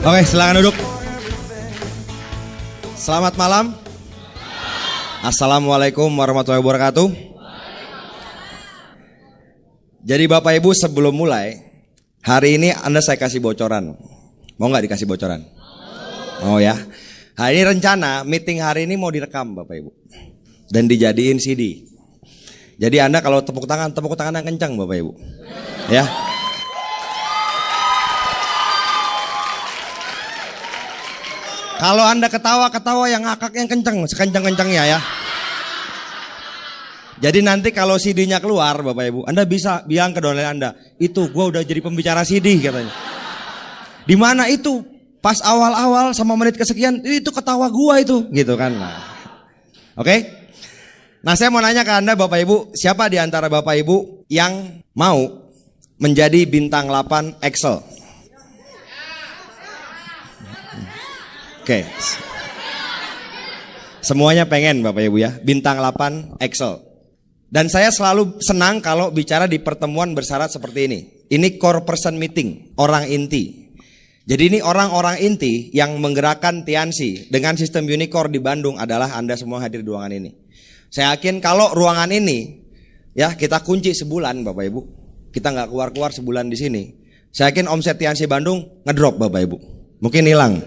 Oke, silakan duduk. Selamat malam. Assalamualaikum warahmatullahi wabarakatuh. Jadi Bapak Ibu, sebelum mulai, hari ini saya kasih bocoran. Mau nggak dikasih bocoran? Oh ya. Hari ini rencana meeting hari ini mau direkam Bapak Ibu dan dijadiin CD. Jadi Anda kalau tepuk tangan yang kencang Bapak Ibu. Ya. Kalau Anda ketawa yang ngakak yang kencang, sekencang-kencangnya ya. Jadi nanti kalau CD-nya keluar Bapak Ibu, Anda bisa bilang ke downline Anda, itu gua udah jadi pembicara CD katanya. Di mana itu? Pas awal-awal sama menit kesekian, itu ketawa gua itu, gitu kan. Nah. Oke? Nah, saya mau nanya ke Anda Bapak Ibu, siapa di antara Bapak Ibu yang mau menjadi bintang 8 Excel? Oke. Semuanya pengen Bapak Ibu ya, bintang 8 Excel. Dan saya selalu senang kalau bicara di pertemuan bersyarat seperti ini. Ini core person meeting, orang inti. Jadi ini orang-orang inti yang menggerakkan Tiansi dengan sistem Unicore di Bandung adalah Anda semua hadir di ruangan ini. Saya yakin kalau ruangan ini ya kita kunci sebulan Bapak Ibu, kita nggak keluar-keluar sebulan di sini. Saya yakin omset Tiansi Bandung ngedrop Bapak Ibu, mungkin hilang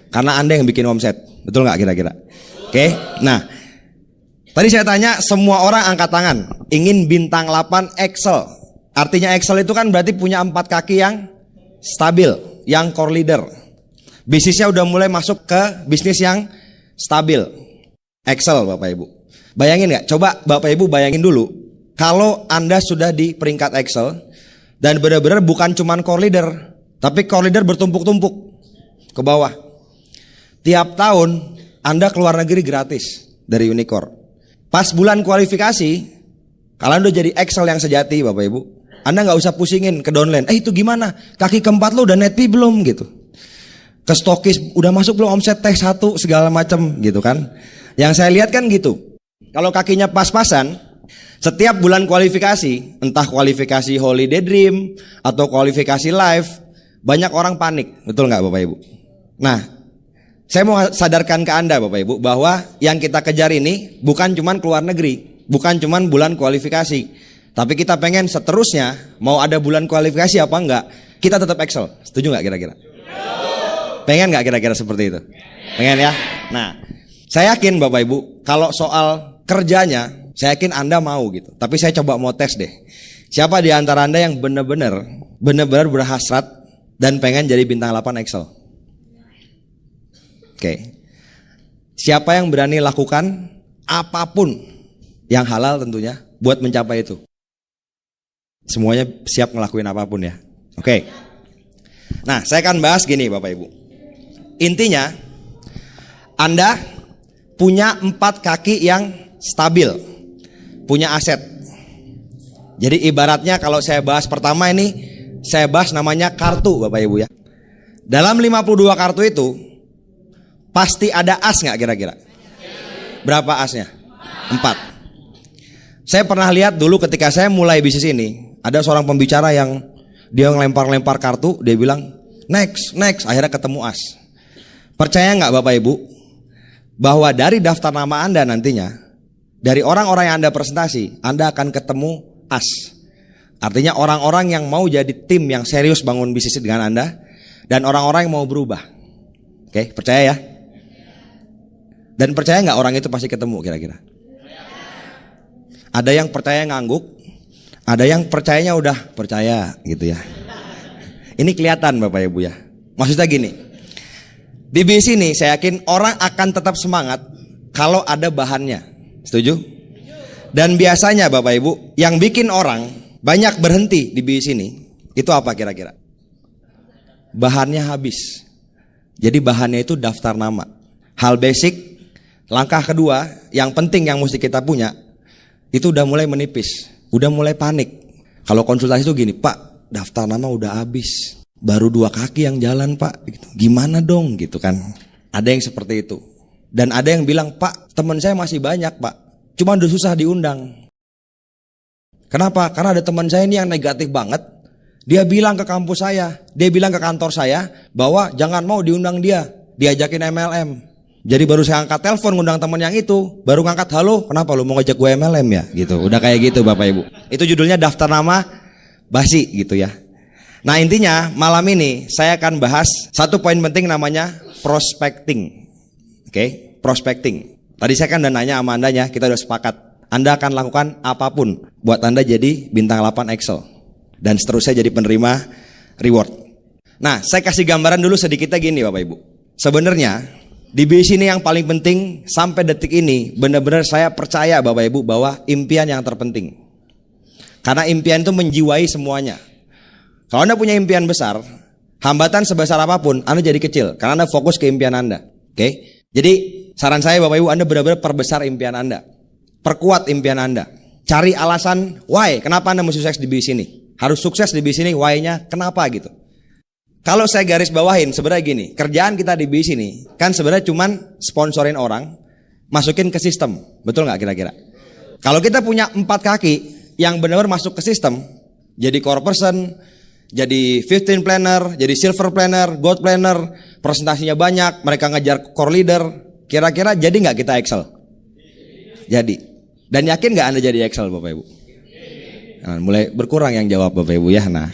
karena Anda yang bikin omset, betul nggak kira-kira? Oke, nah tadi saya tanya semua orang angkat tangan, ingin bintang 8 Excel. Artinya Excel itu kan berarti punya 4 kaki yang stabil, yang core leader. Bisnisnya udah mulai masuk ke bisnis yang stabil. Excel Bapak Ibu. Bayangin gak? Coba Bapak Ibu bayangin dulu. Kalau Anda sudah di peringkat Excel dan benar-benar bukan cuman core leader, tapi core leader bertumpuk-tumpuk ke bawah. Tiap tahun Anda keluar negeri gratis dari Unicore. Pas bulan kualifikasi, kalian udah jadi Excel yang sejati Bapak Ibu. Anda gak usah pusingin ke downline. Itu gimana? Kaki keempat lo udah net fee belum gitu? Ke stokis udah masuk belum omset teh 1 segala macam gitu kan? Yang saya lihat kan gitu. Kalau kakinya pas-pasan, setiap bulan kualifikasi, entah kualifikasi Holiday Dream atau kualifikasi live, banyak orang panik, betul nggak Bapak Ibu? Nah, saya mau sadarkan ke Anda Bapak Ibu bahwa yang kita kejar ini bukan cuman keluar negeri, bukan cuman bulan kualifikasi, tapi kita pengen seterusnya mau ada bulan kualifikasi apa enggak, kita tetap Excel. Setuju nggak kira-kira? Pengen nggak kira-kira seperti itu? Pengen ya? Nah, saya yakin Bapak Ibu kalau soal kerjanya, saya yakin Anda mau gitu. Tapi saya coba mau tes deh. Siapa di antara Anda yang benar-benar berhasrat dan pengen jadi bintang 8 Excel? Oke. Siapa yang berani lakukan apapun yang halal tentunya buat mencapai itu? Semuanya siap ngelakuin apapun ya. Oke. Nah, saya akan bahas gini Bapak Ibu. Intinya Anda punya 4 kaki yang stabil, punya aset. Jadi ibaratnya kalau saya bahas pertama ini, saya bahas namanya kartu Bapak Ibu ya. Dalam 52 kartu itu pasti ada as nggak kira-kira? Berapa asnya? 4. Saya pernah lihat dulu ketika saya mulai bisnis ini, ada seorang pembicara yang dia ngelempar-lempar kartu, dia bilang next, akhirnya ketemu as. Percaya nggak Bapak Ibu bahwa dari daftar nama Anda nantinya, dari orang-orang yang Anda presentasi, Anda akan ketemu as. Artinya orang-orang yang mau jadi tim yang serius bangun bisnis dengan Anda, dan orang-orang yang mau berubah. Oke, percaya ya? Dan percaya nggak orang itu pasti ketemu kira-kira? Ada yang percaya ngangguk, ada yang percayanya udah percaya gitu ya. Ini kelihatan Bapak Ibu ya. Maksudnya gini, di bisnis ini saya yakin orang akan tetap semangat kalau ada bahannya. Setuju? Dan biasanya Bapak Ibu, yang bikin orang banyak berhenti di bisnis ini, itu apa kira-kira? Bahannya habis. Jadi bahannya itu daftar nama. Hal basic, langkah kedua, yang penting yang mesti kita punya, itu udah mulai menipis, udah mulai panik. Kalau konsultasi itu gini, Pak, daftar nama udah habis, baru 2 kaki yang jalan Pak, gimana dong gitu kan? Ada yang seperti itu. Dan ada yang bilang, Pak, teman saya masih banyak Pak, cuma udah susah diundang. Kenapa? Karena ada teman saya ini yang negatif banget. Dia bilang ke kampus saya, dia bilang ke kantor saya bahwa jangan mau diundang dia, diajakin MLM. Jadi baru saya angkat telepon ngundang teman yang itu, baru ngangkat, halo, kenapa lu mau ngajak gue MLM ya? Gitu. Udah kayak gitu Bapak Ibu. Itu judulnya daftar nama basi gitu ya. Nah intinya malam ini saya akan bahas satu poin penting namanya prospecting. Oke, prospecting. Tadi saya kan udah nanya sama Andanya, kita udah sepakat. Anda akan lakukan apapun buat Anda jadi bintang 8 Excel. Dan seterusnya jadi penerima reward. Nah saya kasih gambaran dulu sedikitnya gini Bapak Ibu. Sebenarnya di bis ini yang paling penting sampai detik ini benar-benar saya percaya Bapak Ibu bahwa impian yang terpenting. Karena impian itu menjiwai semuanya. Kalau Anda punya impian besar, hambatan sebesar apapun Anda jadi kecil karena Anda fokus ke impian Anda. Oke? Jadi saran saya Bapak Ibu, Anda benar-benar perbesar impian Anda. Perkuat impian Anda. Cari alasan why, kenapa Anda mesti sukses di bis ini. Harus sukses di bis ini, why-nya kenapa gitu. Kalau saya garis bawahin sebenarnya gini, kerjaan kita di bis ini kan sebenarnya cuman sponsorin orang, masukin ke sistem. Betul nggak kira-kira? Kalau kita punya 4 kaki yang benar-benar masuk ke sistem, jadi core person, jadi 15 planner, jadi silver planner, gold planner, presentasinya banyak, mereka ngejar core leader, kira-kira jadi nggak kita Excel? Jadi. Dan yakin nggak Anda jadi Excel Bapak Ibu? Nah, mulai berkurang yang jawab Bapak Ibu ya. Nah,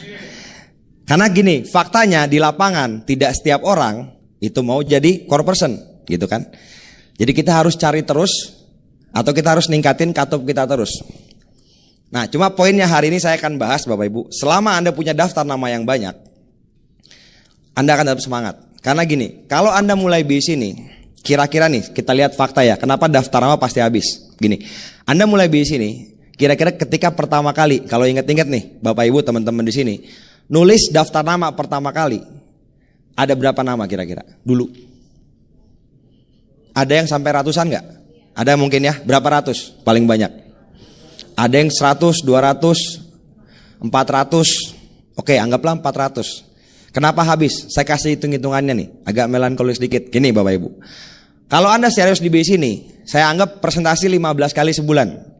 karena gini, faktanya di lapangan tidak setiap orang itu mau jadi core person, gitu kan? Jadi kita harus cari terus, atau kita harus ningkatin cut-off kita terus. Nah, cuma poinnya hari ini saya akan bahas Bapak Ibu. Selama Anda punya daftar nama yang banyak, Anda akan dapat semangat. Karena gini, kalau Anda mulai bis ini, kira-kira nih kita lihat fakta ya. Kenapa daftar nama pasti habis? Gini, Anda mulai bis ini. Kira-kira ketika pertama kali, kalau ingat-ingat nih Bapak Ibu teman-teman di sini, nulis daftar nama pertama kali, ada berapa nama kira-kira dulu? Ada yang sampai ratusan nggak? Ada mungkin ya, berapa ratus paling banyak? Ada yang 100, 200, 400, oke anggaplah 400. Kenapa habis? Saya kasih hitung-hitungannya nih, agak melankolis sedikit. Gini Bapak Ibu, kalau Anda serius di bis ini, saya anggap presentasi 15 kali sebulan.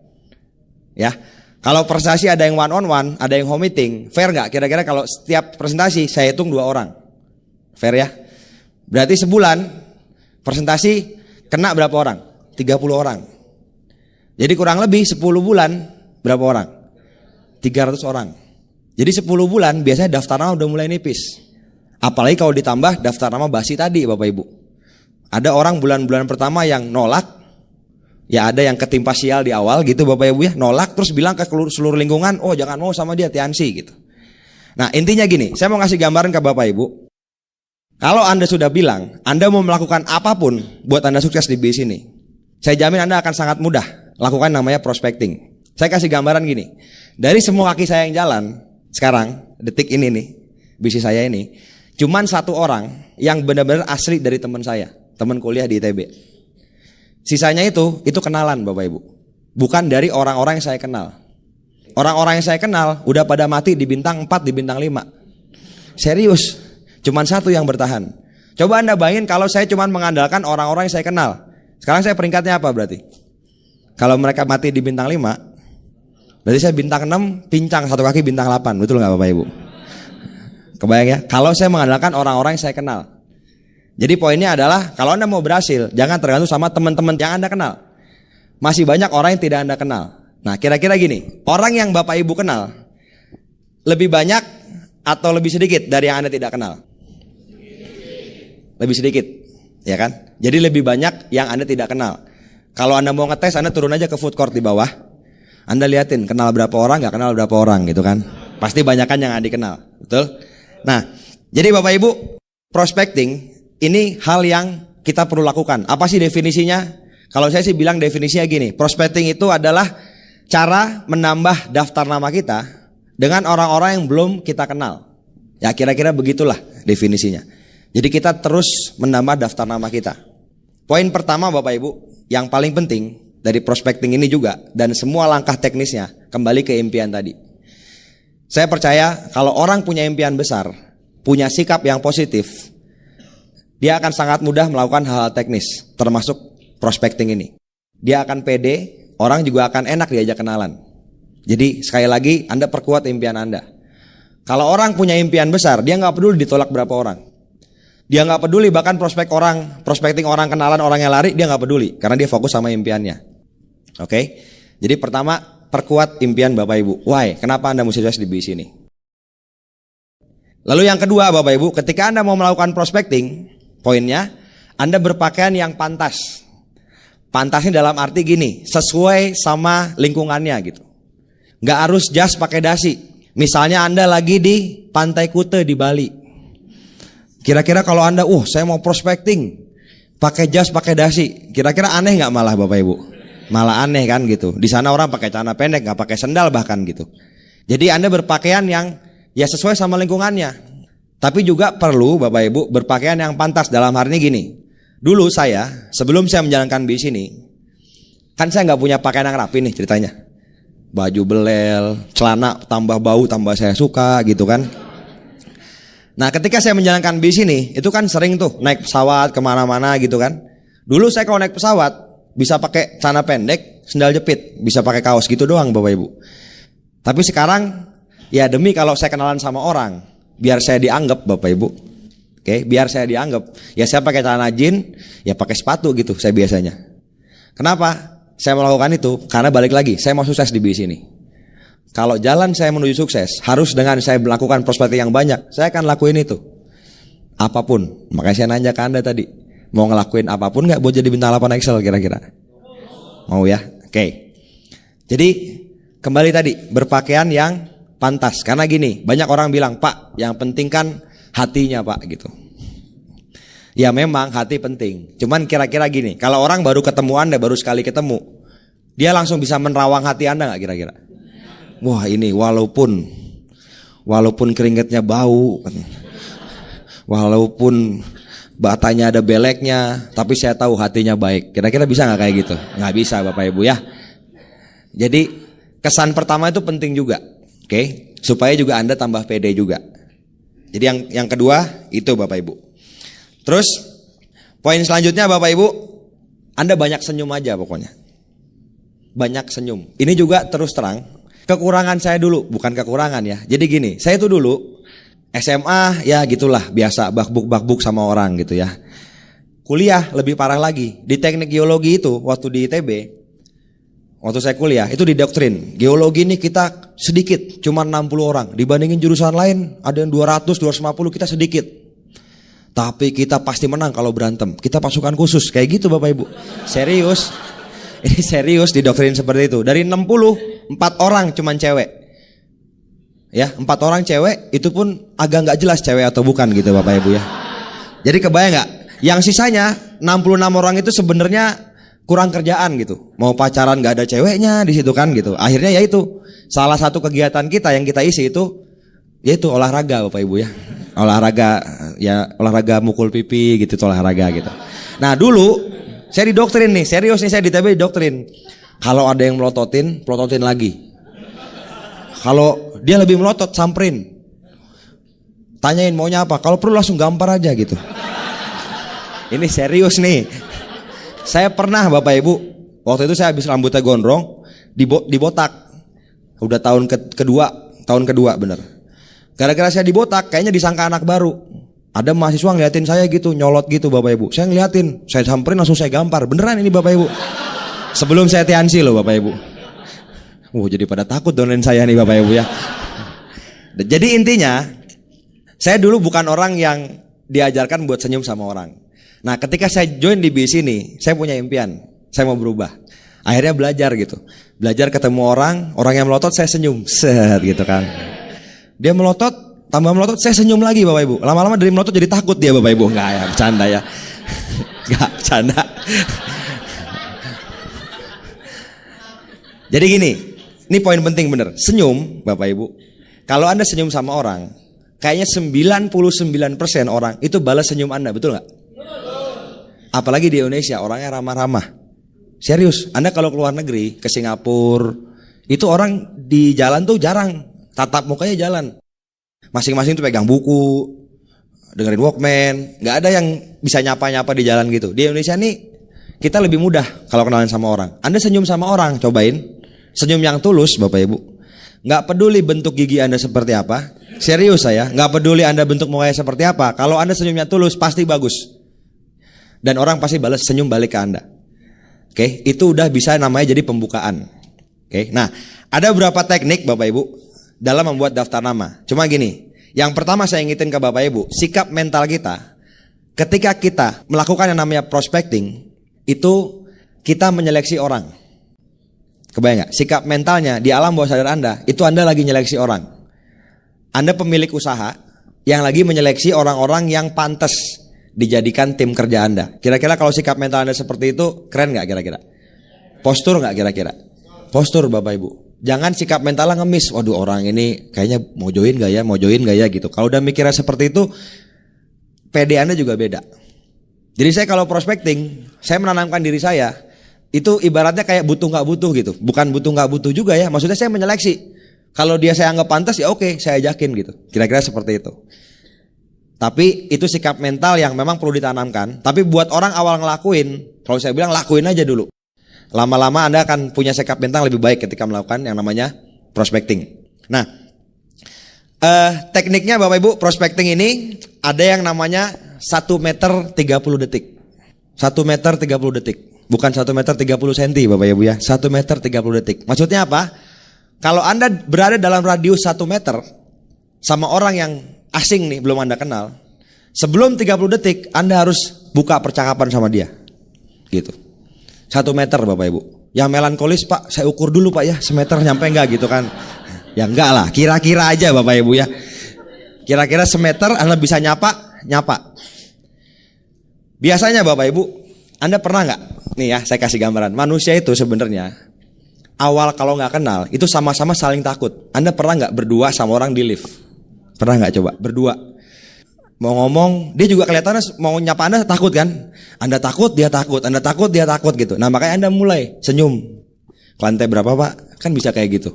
Ya, kalau presentasi ada yang one on one, ada yang home meeting, fair nggak? Kira-kira kalau setiap presentasi saya hitung 2 orang, fair ya? Berarti sebulan presentasi kena berapa orang? 30 orang. Jadi kurang lebih 10 bulan berapa orang? 300 orang. Jadi 10 bulan biasanya daftar nama udah mulai nipis. Apalagi kalau ditambah daftar nama basi tadi Bapak Ibu. Ada orang bulan-bulan pertama yang nolak. Ya ada yang ketimpa sial di awal gitu Bapak Ibu ya, nolak terus bilang ke seluruh lingkungan, oh jangan mau sama dia, Tiansi gitu. Nah intinya gini, saya mau ngasih gambaran ke Bapak Ibu. Kalau Anda sudah bilang, Anda mau melakukan apapun buat Anda sukses di bis ini, saya jamin Anda akan sangat mudah lakukan namanya prospecting. Saya kasih gambaran gini, dari semua kaki saya yang jalan, sekarang, detik ini nih, bisnis saya ini, cuman 1 orang yang benar-benar asli dari teman saya, teman kuliah di ITB. Sisanya itu kenalan Bapak Ibu. Bukan dari orang-orang yang saya kenal. Orang-orang yang saya kenal udah pada mati di bintang 4, di bintang 5. Serius, cuman 1 yang bertahan. Coba Anda bayangin kalau saya cuman mengandalkan orang-orang yang saya kenal. Sekarang saya peringkatnya apa berarti? Kalau mereka mati di bintang 5, berarti saya bintang 6, pincang 1 kaki bintang 8. Betul gak Bapak Ibu? Kebayang ya? Kalau saya mengandalkan orang-orang yang saya kenal. Jadi poinnya adalah kalau Anda mau berhasil, jangan tergantung sama teman-teman yang Anda kenal. Masih banyak orang yang tidak Anda kenal. Nah kira-kira gini, orang yang Bapak Ibu kenal lebih banyak atau lebih sedikit dari yang Anda tidak kenal? Lebih sedikit, ya kan? Jadi lebih banyak yang Anda tidak kenal. Kalau Anda mau ngetes, Anda turun aja ke food court di bawah. Anda liatin kenal berapa orang, gak kenal berapa orang gitu kan. Pasti banyakan yang Anda kenal, betul? Nah, jadi Bapak Ibu, prospecting ini hal yang kita perlu lakukan. Apa sih definisinya? Kalau saya sih bilang definisinya gini, prospecting itu adalah cara menambah daftar nama kita dengan orang-orang yang belum kita kenal. Ya kira-kira begitulah definisinya. Jadi kita terus menambah daftar nama kita. Poin pertama Bapak Ibu, yang paling penting dari prospecting ini juga, dan semua langkah teknisnya kembali ke impian tadi. Saya percaya kalau orang punya impian besar, punya sikap yang positif, dia akan sangat mudah melakukan hal-hal teknis, termasuk prospecting ini. Dia akan pede, orang juga akan enak diajak kenalan. Jadi sekali lagi Anda perkuat impian Anda. Kalau orang punya impian besar, dia nggak peduli ditolak berapa orang. Dia nggak peduli bahkan prospecting orang, kenalan orang yang lari, dia nggak peduli karena dia fokus sama impiannya. Oke? Jadi pertama, perkuat impian Bapak Ibu. Why? Kenapa Anda mesti sukses di bisnis ini? Lalu yang kedua, Bapak Ibu, ketika Anda mau melakukan prospecting, poinnya Anda berpakaian yang pantas. Pantasnya dalam arti gini, sesuai sama lingkungannya gitu. Nggak harus jas pakai dasi. Misalnya Anda lagi di Pantai Kute di Bali. Kira-kira kalau Anda, saya mau prospecting, pakai jas, pakai dasi, kira-kira aneh nggak malah Bapak Ibu? Malah aneh kan gitu. Di sana orang pakai celana pendek, nggak pakai sendal bahkan gitu. Jadi Anda berpakaian yang ya sesuai sama lingkungannya. Tapi juga perlu Bapak Ibu berpakaian yang pantas. Dalam hal ini gini. Dulu saya, sebelum saya menjalankan bisnis ini, kan saya nggak punya pakaian yang rapi nih ceritanya. Baju belel, celana tambah bau, tambah saya suka gitu kan. Nah ketika saya menjalankan bisnis ini, itu kan sering tuh naik pesawat kemana-mana gitu kan. Dulu saya kalau naik pesawat bisa pakai celana pendek, sendal jepit, bisa pakai kaos gitu doang Bapak Ibu. Tapi sekarang ya demi kalau saya kenalan sama orang, biar saya dianggap Bapak Ibu. Oke, biar saya dianggap, ya saya pakai celana jeans, ya pakai sepatu gitu saya biasanya. Kenapa? Saya melakukan itu karena balik lagi, saya mau sukses di bisnis ini. Kalau jalan saya menuju sukses, harus dengan saya melakukan prospecting yang banyak, saya akan lakuin itu. Apapun. Makanya saya nanya ke Anda tadi, mau ngelakuin apapun nggak buat jadi bintang 8 Excel kira-kira? Mau ya? Oke. Jadi kembali tadi, berpakaian yang pantas. Karena gini, banyak orang bilang, Pak, yang penting kan hatinya Pak gitu. Ya memang hati penting. Cuman kira-kira gini, kalau orang baru ketemu Anda, baru sekali ketemu, dia langsung bisa menerawang hati Anda gak kira-kira? Wah ini walaupun keringetnya bau, walaupun batanya ada beleknya, tapi saya tahu hatinya baik. Kira-kira bisa gak kayak gitu? Gak bisa Bapak Ibu ya. Jadi kesan pertama itu penting juga. Oke, supaya juga Anda tambah pede juga. Jadi yang kedua itu Bapak Ibu. Terus poin selanjutnya Bapak Ibu, Anda banyak senyum aja pokoknya. Banyak senyum. Ini juga terus terang, kekurangan saya dulu, bukan kekurangan ya. Jadi gini, saya itu dulu SMA ya gitulah, biasa bakbuk sama orang gitu ya. Kuliah lebih parah lagi. Di teknik geologi itu waktu di ITB, waktu saya kuliah itu didoktrin, geologi ini kita sedikit, cuma 60 orang. Dibandingin jurusan lain ada yang 200, 250, kita sedikit. Tapi kita pasti menang kalau berantem. Kita pasukan khusus, kayak gitu Bapak Ibu. Serius. Ini serius didoktrin seperti itu. Dari 60, 4 orang cuman cewek. Ya, 4 orang cewek, itu pun agak nggak jelas cewek atau bukan gitu Bapak Ibu ya. Jadi kebayang nggak? Yang sisanya 66 orang itu sebenarnya kurang kerjaan gitu. Mau pacaran nggak ada ceweknya di situ kan gitu. Akhirnya ya itu salah satu kegiatan kita yang kita isi itu yaitu olahraga Bapak Ibu ya. Olahraga mukul pipi gitu, olahraga gitu. Nah dulu saya didoktrin nih, serius nih, saya di TB didoktrin. Kalau ada yang melototin lagi. Kalau dia lebih melotot, samperin. Tanyain maunya apa, kalau perlu langsung gampar aja gitu. Ini serius nih. Saya pernah Bapak Ibu, waktu itu saya habis rambutnya gondrong, dibotak. Udah tahun kedua bener. Gara-gara saya dibotak, kayaknya disangka anak baru. Ada mahasiswa ngeliatin saya gitu, nyolot gitu Bapak Ibu. Saya ngeliatin, saya samperin langsung saya gampar. Beneran ini Bapak Ibu. Sebelum saya tiansi loh Bapak Ibu. Jadi pada takut donerin saya nih Bapak Ibu ya. Jadi intinya, saya dulu bukan orang yang diajarkan buat senyum sama orang. Nah ketika saya join di bis ini, saya punya impian, saya mau berubah. Akhirnya belajar gitu. Belajar ketemu orang yang melotot saya senyum. Set gitu kan. Dia melotot, tambah melotot, saya senyum lagi Bapak Ibu. Lama-lama dari melotot jadi takut dia Bapak Ibu. Enggak ya, bercanda ya. Enggak, bercanda. Jadi gini, ini poin penting bener. Senyum Bapak Ibu, kalau Anda senyum sama orang, kayaknya 99% orang itu balas senyum Anda, betul gak? Apalagi di Indonesia, orangnya ramah-ramah. Serius, Anda kalau keluar negeri, ke Singapura, itu orang di jalan tuh jarang tatap mukanya jalan. Masing-masing tuh pegang buku, dengerin Walkman. Gak ada yang bisa nyapa-nyapa di jalan gitu. Di Indonesia nih kita lebih mudah kalau kenalan sama orang. Anda senyum sama orang, cobain. Senyum yang tulus Bapak Ibu. Gak peduli bentuk gigi Anda seperti apa. Serius saya, nggak peduli Anda bentuk mukanya seperti apa. Kalau Anda senyumnya tulus, pasti bagus. Dan orang pasti balas senyum balik ke Anda. Oke, itu udah bisa namanya jadi pembukaan. Oke, nah ada beberapa teknik Bapak Ibu dalam membuat daftar nama. Cuma gini, yang pertama saya ingetin ke Bapak Ibu, sikap mental kita ketika kita melakukan yang namanya prospecting, itu kita menyeleksi orang. Kebayang gak? Sikap mentalnya di alam bawah sadar Anda, itu Anda lagi nyeleksi orang. Anda pemilik usaha yang lagi menyeleksi orang-orang yang pantas dijadikan tim kerja Anda. Kira-kira kalau sikap mental Anda seperti itu, keren gak kira-kira? Postur gak kira-kira? Postur Bapak Ibu. Jangan sikap mentalnya ngemis. Waduh, orang ini kayaknya mau join gak ya gitu. Kalau udah mikirnya seperti itu, PD Anda juga beda. Jadi saya kalau prospecting, saya menanamkan diri saya, itu ibaratnya kayak butuh gak butuh gitu. Bukan butuh gak butuh juga ya, maksudnya saya menyeleksi. Kalau dia saya anggap pantas ya oke, saya ajakin gitu. Kira-kira seperti itu. Tapi itu sikap mental yang memang perlu ditanamkan. Tapi buat orang awal ngelakuin, kalau saya bilang lakuin aja dulu. Lama-lama Anda akan punya sikap mental lebih baik ketika melakukan yang namanya prospecting. Nah, tekniknya Bapak Ibu, prospecting ini ada yang namanya 1 meter 30 detik. 1 meter 30 detik. Bukan 1 meter 30 cm Bapak Ibu ya. 1 meter 30 detik. Maksudnya apa? Kalau Anda berada dalam radius 1 meter sama orang yang asing nih, belum Anda kenal, sebelum 30 detik Anda harus buka percakapan sama dia. Gitu. 1 meter Bapak Ibu. Yang melankolis, Pak, saya ukur dulu Pak ya, semeter nyampe enggak gitu kan. Ya enggak lah, kira-kira aja Bapak Ibu ya. Kira-kira semeter Anda bisa nyapa. Biasanya Bapak Ibu, Anda pernah enggak? Nih ya, saya kasih gambaran. Manusia itu sebenarnya awal kalau nggak kenal itu sama-sama saling takut. Anda pernah nggak berdua sama orang di lift? Pernah nggak coba berdua? Mau ngomong, dia juga kelihatannya mau nyapa Anda takut kan? Anda takut, dia takut. Anda takut, dia takut gitu. Nah makanya Anda mulai senyum. Ke lantai berapa Pak? Kan bisa kayak gitu.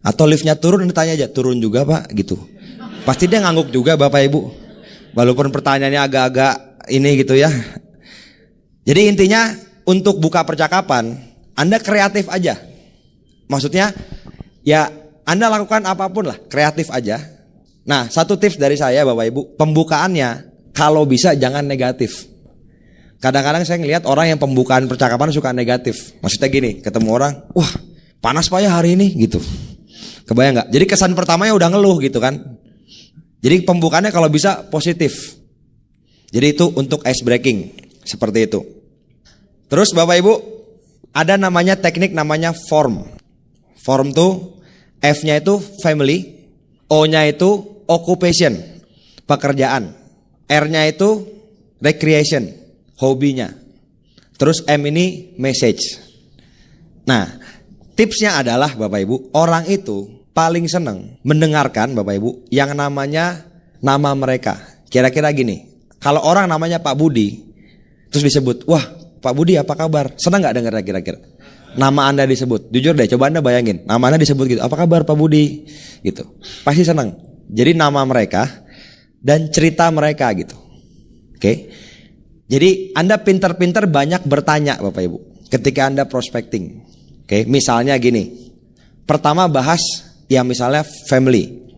Atau liftnya turun, Anda tanya aja, turun juga Pak? Gitu. Pasti dia ngangguk juga Bapak Ibu. Walaupun pertanyaannya agak-agak ini gitu ya. Jadi intinya untuk buka percakapan, Anda kreatif aja. Maksudnya ya Anda lakukan apapun lah, kreatif aja. Nah, satu tips dari saya Bapak Ibu, pembukaannya kalau bisa jangan negatif. Kadang-kadang saya ngelihat orang yang pembukaan percakapan suka negatif. Maksudnya gini, ketemu orang, wah panas Pak ya hari ini gitu. Kebayang gak? Jadi kesan pertamanya udah ngeluh gitu kan. Jadi pembukaannya kalau bisa positif. Jadi itu untuk ice breaking, seperti itu. Terus Bapak Ibu, ada namanya teknik namanya form. Form tuh F-nya itu family, O-nya itu occupation, pekerjaan, R-nya itu recreation, hobinya. Terus M ini message. Nah, tipsnya adalah Bapak Ibu, orang itu paling seneng mendengarkan Bapak Ibu yang namanya nama mereka. Kira-kira gini, kalau orang namanya Pak Budi, terus disebut, wah Pak Budi apa kabar? Senang gak dengarnya kira-kira? Nama Anda disebut, jujur deh, coba Anda bayangin, nama Anda disebut gitu, apa kabar Pak Budi? Gitu, pasti senang. Jadi nama mereka dan cerita mereka gitu. Oke. Jadi Anda pinter-pinter banyak bertanya Bapak Ibu ketika Anda prospecting. Oke, misalnya gini. Pertama bahas ya misalnya family.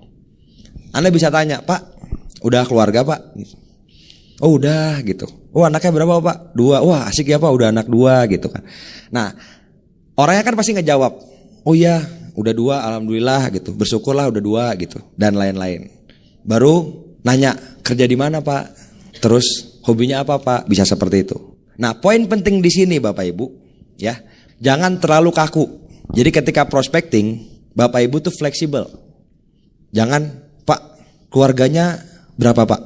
Anda bisa tanya, Pak, udah keluarga Pak? Oh udah gitu. Oh anaknya berapa Pak? 2. Wah asik ya Pak, udah anak 2 gitu kan. Nah orangnya kan pasti ngejawab, oh iya udah 2 alhamdulillah gitu, bersyukurlah udah 2 gitu, dan lain-lain. Baru nanya kerja di mana Pak, terus hobinya apa Pak, bisa seperti itu. Nah poin penting di sini Bapak Ibu ya, jangan terlalu kaku. Jadi ketika prospecting Bapak Ibu tuh fleksibel. Jangan Pak keluarganya berapa Pak,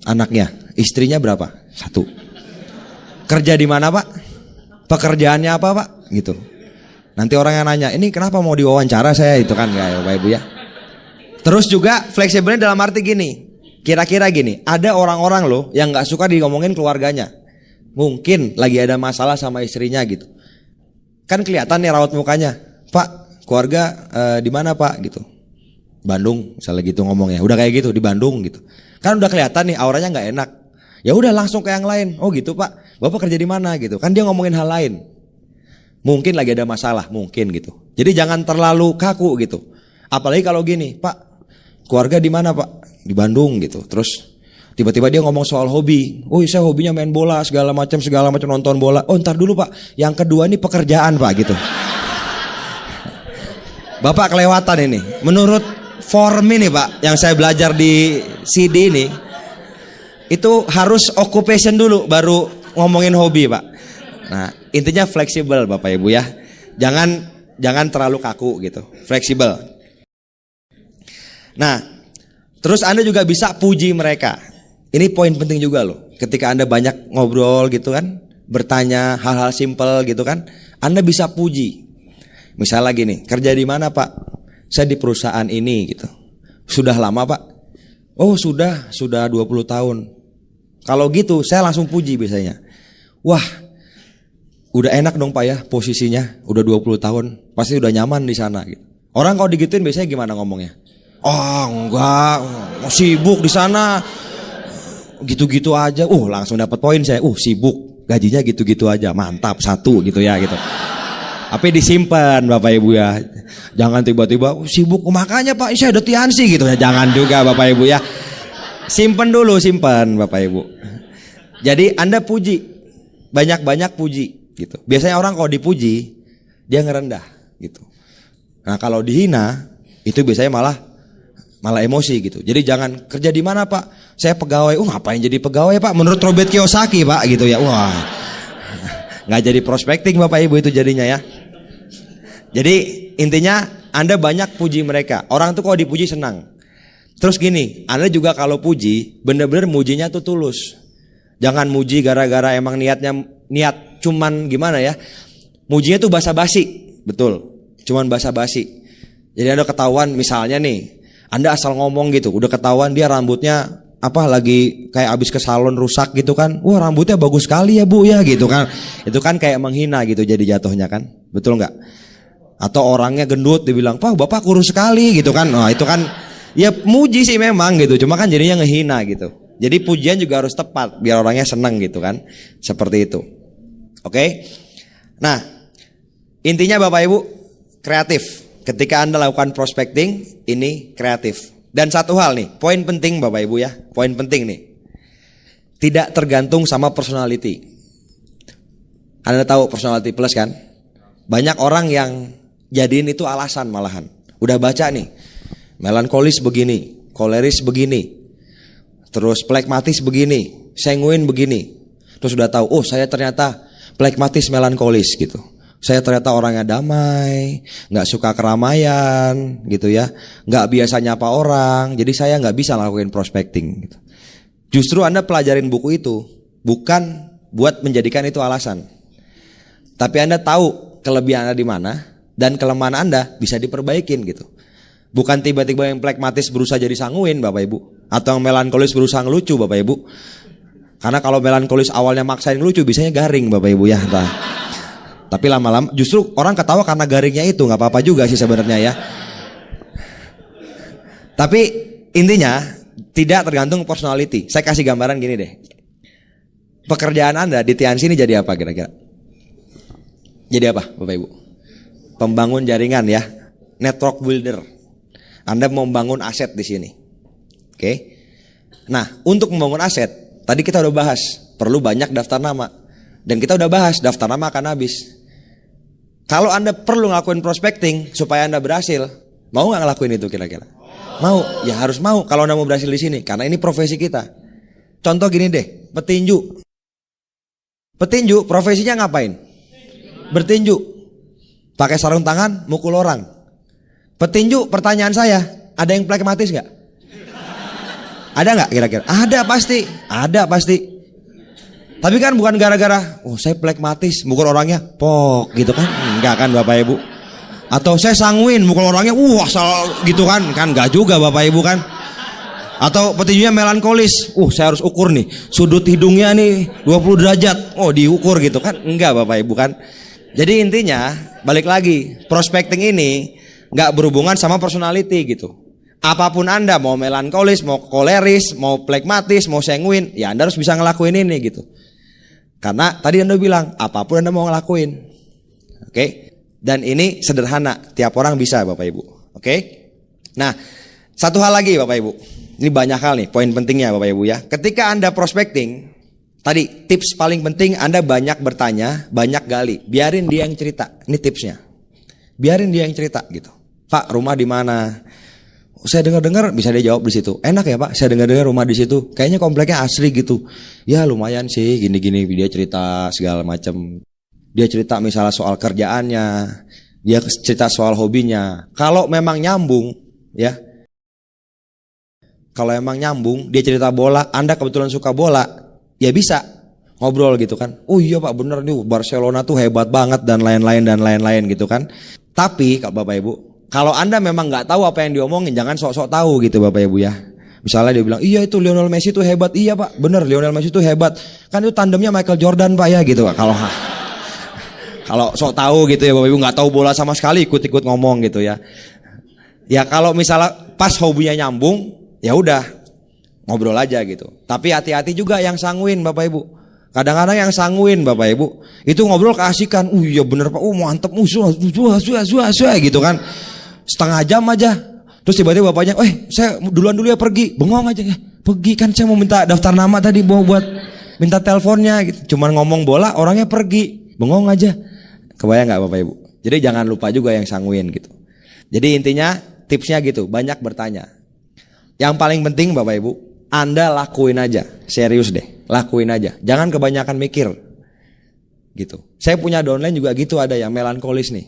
anaknya, istrinya berapa, 1. Kerja di mana Pak, pekerjaannya apa Pak, gitu. Nanti orang yang nanya, ini kenapa mau diwawancara saya, itu kan ya Bapak Ibu ya. Terus juga fleksibelnya dalam arti gini, kira-kira gini, ada orang-orang loh yang gak suka ngomongin keluarganya. Mungkin lagi ada masalah sama istrinya gitu. Kan kelihatan nih raut mukanya, Pak keluarga di mana Pak gitu. Bandung misalnya gitu ngomongnya, udah kayak gitu di Bandung gitu. Kan udah kelihatan nih auranya gak enak. Ya udah langsung ke yang lain, oh gitu Pak, Bapak kerja di mana gitu. Kan dia ngomongin hal lain. Mungkin lagi ada masalah, mungkin gitu. Jadi jangan terlalu kaku gitu. Apalagi kalau gini, Pak, keluarga di mana Pak? Di Bandung gitu. Terus tiba-tiba dia ngomong soal hobi. Oh saya hobinya main bola segala macam nonton bola. Oh ntar dulu Pak, yang kedua ini pekerjaan Pak gitu. Bapak kelewatan ini. Menurut form ini Pak, yang saya belajar di CD ini, itu harus occupation dulu baru ngomongin hobi Pak. Nah intinya fleksibel Bapak Ibu ya. Jangan terlalu kaku gitu, fleksibel. Nah, terus Anda juga bisa puji mereka. Ini poin penting juga loh. Ketika Anda banyak ngobrol gitu kan, bertanya hal-hal simpel gitu kan, Anda bisa puji. Misalnya gini, kerja di mana Pak? Saya di perusahaan ini gitu. Sudah lama Pak? Oh sudah 20 tahun. Kalau gitu saya langsung puji biasanya. Wah, udah enak dong Pak ya posisinya, udah 20 tahun, pasti udah nyaman di sana gitu. Orang kalau digituin biasanya gimana ngomongnya? Oh enggak, sibuk di sana, gitu-gitu aja. Langsung dapat poin saya. Sibuk, gajinya gitu-gitu aja, mantap 1 gitu ya gitu. Tapi disimpan Bapak Ibu ya, jangan tiba-tiba sibuk makanya Pak saya ada tiansi gitu ya, jangan juga Bapak Ibu ya. Simpan dulu, simpan Bapak Ibu. Jadi Anda puji, banyak-banyak puji. Gitu. Biasanya orang kalau dipuji dia ngerendah gitu. Nah kalau dihina itu biasanya malah emosi gitu. Jadi jangan kerja di mana Pak? Saya pegawai. Ngapain jadi pegawai Pak? Menurut Robert Kiyosaki Pak gitu ya. Wah, nggak jadi prospecting Bapak Ibu itu jadinya ya. Jadi intinya Anda banyak puji mereka. Orang tuh kalau dipuji senang. Terus gini, Anda juga kalau puji bener-bener mujinya tuh tulus. Jangan muji gara-gara emang niat cuman gimana ya, mujinya tuh basa-basi, betul, cuman basa-basi. Jadi Anda ketahuan misalnya nih, Anda asal ngomong gitu, udah ketahuan dia rambutnya lagi kayak abis ke salon rusak gitu kan, wah rambutnya bagus sekali ya Bu ya gitu kan, itu kan kayak menghina gitu jadi jatuhnya kan, betul nggak? Atau orangnya gendut dibilang, Pak Bapak kurus sekali gitu kan, nah itu kan ya muji sih memang gitu, cuma kan jadinya ngehina gitu. Jadi pujian juga harus tepat biar orangnya senang gitu kan, seperti itu. Oke. Nah, intinya Bapak Ibu kreatif. Ketika Anda lakukan prospecting, ini kreatif. Dan satu hal nih, poin penting Bapak Ibu ya, poin penting nih. Tidak tergantung sama personality. Anda tahu personality plus kan? Banyak orang yang jadiin itu alasan malahan. Udah baca nih, melankolis begini, koleris begini, terus plekmatis begini, sanguin begini. Terus udah tahu, saya ternyata plekmatis melankolis gitu. Saya ternyata orangnya damai, nggak suka keramaian gitu ya, nggak biasa nyapa orang. Jadi saya nggak bisa lakuin prospecting gitu. Justru Anda pelajarin buku itu bukan buat menjadikan itu alasan, tapi Anda tahu kelebihan Anda di mana dan kelemahan Anda bisa diperbaikin gitu. Bukan tiba-tiba yang plekmatis berusaha jadi sanguin Bapak Ibu, atau yang melankolis berusaha ngelucu Bapak Ibu. Karena kalau melankolis awalnya maksain lucu, biasanya garing Bapak Ibu ya. Tapi lama-lama justru orang ketawa karena garingnya itu, nggak apa-apa juga sih sebenarnya ya. Tapi intinya tidak tergantung personality. Saya kasih gambaran gini deh. Pekerjaan Anda di Tiansi ini jadi apa kira-kira? Jadi apa Bapak Ibu? Pembangun jaringan ya, network builder. Anda mau membangun aset di sini. Oke. Nah, untuk membangun aset, tadi kita udah bahas, perlu banyak daftar nama. Dan kita udah bahas, daftar nama akan habis. Kalau Anda perlu ngelakuin prospecting supaya Anda berhasil, mau nggak ngelakuin itu kira-kira? Mau, ya harus mau kalau Anda mau berhasil di sini, karena ini profesi kita. Contoh gini deh, petinju. Petinju profesinya ngapain? Bertinju. Pakai sarung tangan, mukul orang. Petinju, pertanyaan saya, ada yang plekmatis nggak? Ada nggak kira-kira? Ada pasti. Tapi kan bukan gara-gara, saya plekmatis, mukul orangnya, pok gitu kan? Enggak kan Bapak Ibu? Atau saya sanguin, mukul orangnya, gitu kan? Kan enggak juga Bapak Ibu kan? Atau petinjunya melankolis, saya harus ukur nih, sudut hidungnya nih 20 derajat, diukur gitu kan? Enggak Bapak Ibu kan? Jadi intinya, balik lagi, prospecting ini nggak berhubungan sama personality gitu. Apapun Anda, mau melankolis, mau koleris, mau plekmatis, mau sanguin, ya Anda harus bisa ngelakuin ini gitu. Karena tadi Anda bilang, apapun Anda mau ngelakuin. Oke? Dan ini sederhana, tiap orang bisa Bapak Ibu. Oke? Nah, Satu hal lagi Bapak Ibu. Ini banyak hal nih, poin pentingnya Bapak Ibu ya. Ketika Anda prospecting, tadi tips paling penting Anda banyak bertanya, banyak gali. Biarin dia yang cerita. Ini tipsnya. Biarin dia yang cerita gitu. Pak, rumah di mana? Saya dengar-dengar bisa dia jawab di situ. Enak ya Pak, saya dengar-dengar rumah di situ. Kayaknya kompleknya asri gitu. Ya lumayan sih, gini-gini. Dia cerita segala macam. Dia cerita misalnya soal kerjaannya, dia cerita soal hobinya. Kalau memang nyambung, ya. Kalau emang nyambung, dia cerita bola, Anda kebetulan suka bola, ya bisa ngobrol gitu kan. Oh iya Pak, bener nih Barcelona tuh hebat banget dan lain-lain gitu kan. Tapi kalau Bapak Ibu, kalau Anda memang nggak tahu apa yang diomongin, jangan sok-sok tahu gitu Bapak Ibu ya. Misalnya dia bilang, iya itu Lionel Messi tuh hebat. Iya Pak, bener Lionel Messi tuh hebat. Kan itu tandemnya Michael Jordan Pak ya gitu Pak. Kalau sok tahu gitu ya Bapak Ibu, nggak tahu bola sama sekali ikut-ikut ngomong gitu ya. Ya kalau misalnya pas hobinya nyambung, ya udah ngobrol aja gitu. Tapi hati-hati juga yang sanguin Bapak Ibu. Kadang-kadang yang sanguin Bapak Ibu itu ngobrol keasikan. Iya bener Pak, mantep gitu kan. Setengah jam aja. Terus tiba-tiba bapaknya, saya duluan dulu ya pergi. Bengong aja ya. Pergi kan saya mau minta daftar nama tadi buat minta teleponnya gitu. Cuman ngomong bola orangnya pergi. Bengong aja. Kebayang gak Bapak Ibu? Jadi jangan lupa juga yang sanguin gitu. Jadi intinya tipsnya gitu, banyak bertanya. Yang paling penting Bapak Ibu, Anda lakuin aja. Serius deh, lakuin aja. Jangan kebanyakan mikir gitu. Saya punya downline juga gitu, ada yang melankolis nih.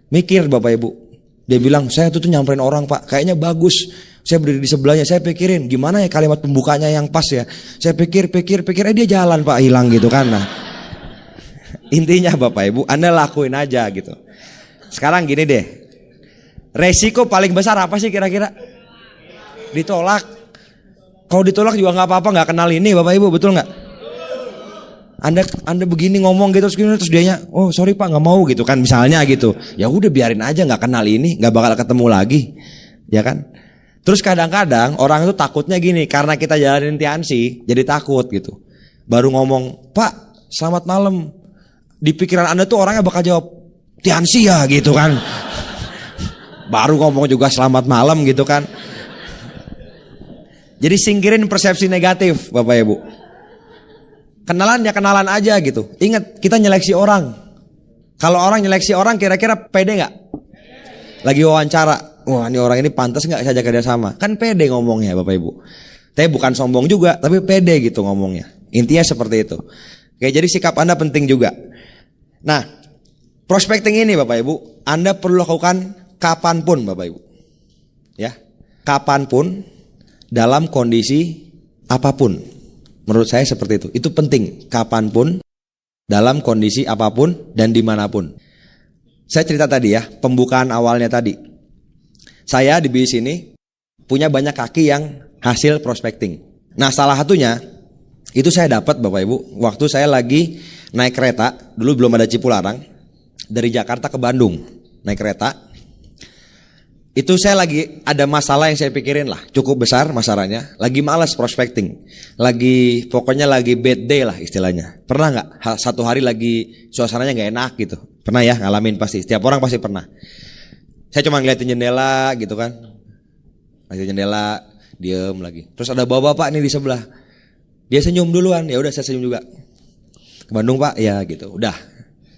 Mikir Bapak Ibu. Dia bilang, saya tuh nyamperin orang Pak, kayaknya bagus. Saya berdiri di sebelahnya, saya pikirin gimana ya kalimat pembukanya yang pas ya. Saya pikir, dia jalan Pak, hilang gitu kan. Nah, intinya Bapak Ibu, Anda lakuin aja gitu. Sekarang gini deh, resiko paling besar apa sih kira-kira? Ditolak. Kalau ditolak juga nggak apa-apa, nggak kenal ini Bapak Ibu, betul nggak? Anda begini ngomong gitu terus dianya, oh sorry Pak nggak mau gitu kan misalnya gitu. Ya udah biarin aja, nggak kenal ini, nggak bakal ketemu lagi, ya kan? Terus kadang-kadang orang itu takutnya gini, karena kita jalanin tiansi, jadi takut gitu. Baru ngomong, Pak selamat malam. Di pikiran Anda tuh orangnya bakal jawab, tiansi ya gitu kan. Baru ngomong juga selamat malam gitu kan. Jadi singkirin persepsi negatif Bapak Ibu. Kenalan ya kenalan aja gitu. Ingat kita nyeleksi orang. Kalau orang nyeleksi orang kira-kira pede gak? Lagi wawancara, wah ini orang ini pantas gak saya ajak kerjasama? Kan pede ngomongnya Bapak Ibu. Tapi bukan sombong juga, tapi pede gitu ngomongnya. Intinya seperti itu. Oke, jadi sikap Anda penting juga. Nah, prospecting ini Bapak Ibu, Anda perlu lakukan kapanpun Bapak Ibu. Ya, kapanpun, dalam kondisi apapun. Menurut saya seperti itu. Itu penting, kapanpun, dalam kondisi apapun, dan dimanapun. Saya cerita tadi ya, pembukaan awalnya tadi. Saya di BIS ini punya banyak kaki yang hasil prospecting. Nah salah satunya, itu saya dapat Bapak Ibu, waktu saya lagi naik kereta, dulu belum ada Cipularang, dari Jakarta ke Bandung, naik kereta. Itu saya lagi ada masalah yang saya pikirin lah, cukup besar masalahnya. Lagi malas prospecting, pokoknya lagi bad day lah istilahnya. Pernah nggak satu hari lagi suasananya nggak enak gitu? Pernah ya, ngalamin pasti. Setiap orang pasti pernah. Saya cuma ngeliatin jendela gitu kan, ngeliatin jendela, diem lagi. Terus ada bapak-bapak nih di sebelah, dia senyum duluan. Ya udah saya senyum juga. Ke Bandung Pak, ya gitu. Udah,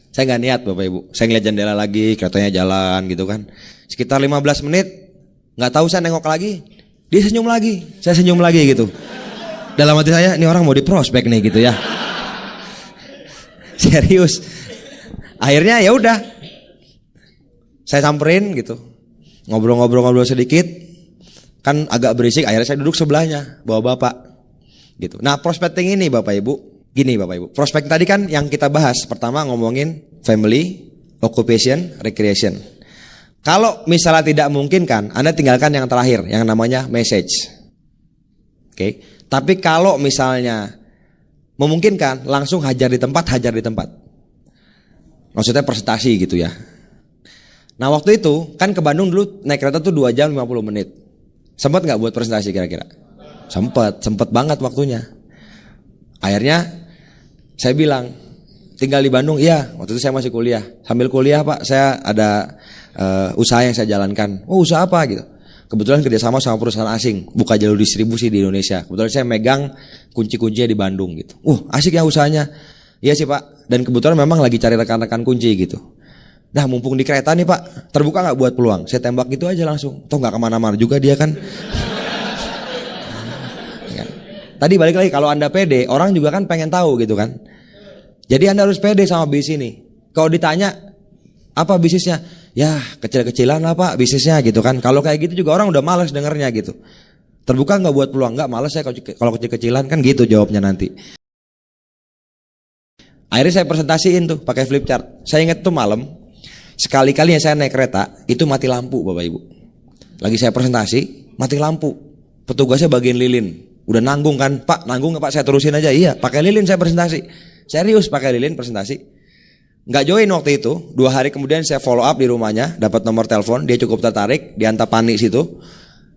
saya nggak niat Bapak Ibu. Saya ngeliat jendela lagi, keretanya jalan gitu kan. Sekitar 15 menit, nggak tahu saya nengok lagi, dia senyum lagi, saya senyum lagi gitu. Dalam hati saya, ini orang mau diprospek nih gitu ya. Serius. Akhirnya ya udah, saya samperin gitu, ngobrol-ngobrol sedikit, kan agak berisik. Akhirnya saya duduk sebelahnya, bawa bapak, gitu. Nah prospecting ini Bapak Ibu, gini Bapak Ibu, prospek tadi kan yang kita bahas pertama ngomongin family, occupation, recreation. Kalau misalnya tidak mungkin kan, Anda tinggalkan yang terakhir, yang namanya message. Oke. Tapi kalau misalnya memungkinkan, langsung hajar di tempat. Maksudnya presentasi gitu ya. Nah waktu itu, kan ke Bandung dulu naik kereta tuh 2 jam 50 menit. Sempat gak buat presentasi kira-kira? Sempet banget waktunya. Akhirnya saya bilang, tinggal di Bandung, iya. Waktu itu saya masih kuliah. Sambil kuliah Pak, saya ada usaha yang saya jalankan. Oh usaha apa gitu? kebetulan kerjasama sama perusahaan asing, buka jalur distribusi di Indonesia. Kebetulan saya megang kunci-kuncinya di Bandung gitu. Asik ya usahanya. Iya sih Pak, dan kebetulan memang lagi cari rekan-rekan kunci gitu. Dah mumpung di kereta nih Pak, terbuka gak buat peluang? Saya tembak gitu aja langsung, toh gak kemana-mana juga dia kan. Tadi balik lagi, kalau Anda pede, orang juga kan pengen tahu gitu kan. Jadi Anda harus pede sama bisnis ini. Kalau ditanya, apa bisnisnya? Ya kecil-kecilan lah Pak bisnisnya gitu kan. Kalau kayak gitu juga orang udah malas dengernya gitu. Terbuka gak buat peluang? Gak, malas saya kalau kecil-kecilan kan gitu jawabnya nanti. Akhirnya saya presentasiin tuh pakai flip chart. Saya ingat tuh malam, sekali-kali yang saya naik kereta, itu mati lampu Bapak Ibu. Lagi saya presentasi, mati lampu. Petugasnya bagian lilin. Udah nanggung kan, Pak nanggung gak Pak, saya terusin aja. Iya pakai lilin saya presentasi. Serius pakai lilin presentasi. Gak join waktu itu. 2 hari kemudian saya follow up di rumahnya, dapat nomor telepon, dia cukup tertarik di Antapani situ.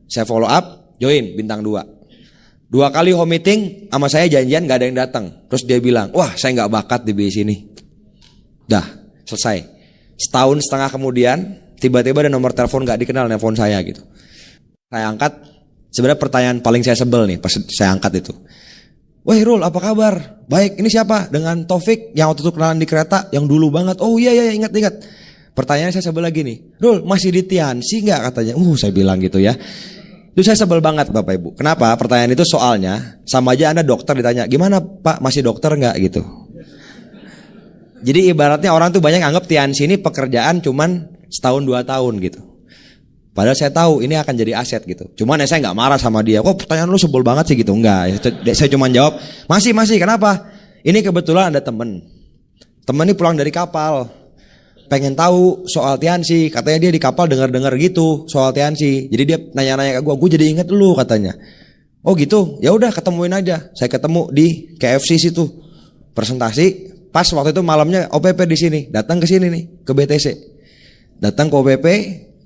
Saya follow up, join bintang 2. 2 kali home meeting sama saya janjian gak ada yang datang. Terus dia bilang, wah saya gak bakat di bisnis ini. Dah selesai. Setahun setengah kemudian tiba-tiba ada nomor telepon gak dikenal nelfon saya gitu. Saya angkat. Sebenarnya pertanyaan paling saya sebel nih pas saya angkat itu. Wah Rul, apa kabar? Baik, ini siapa? Dengan Taufik yang waktu itu kenalan di kereta, yang dulu banget. Oh iya ingat. Pertanyaan saya sebel lagi nih. Rul, masih di Tianxi enggak katanya? Saya bilang gitu ya. Itu saya sebel banget Bapak Ibu. Kenapa? Pertanyaan itu soalnya sama aja Anda dokter ditanya, "Gimana Pak, masih dokter enggak?" gitu. Jadi ibaratnya orang tuh banyak anggap Tianxi ini pekerjaan cuman setahun 2 tahun gitu. Padahal saya tahu ini akan jadi aset gitu. Cuman saya nggak marah sama dia. Kok pertanyaan lu sebel banget sih gitu. Enggak. Saya cuma jawab, masih. Kenapa? Ini kebetulan ada temen ini pulang dari kapal. Pengen tahu soal Tianxi. Katanya dia di kapal dengar gitu soal Tianxi. Jadi dia nanya-nanya ke gue jadi inget lu katanya. Oh gitu. Ya udah ketemuin aja. Saya ketemu di KFC situ. Presentasi. Pas waktu itu malamnya OPP di sini. Datang ke sini nih ke BTC. Datang ke OPP.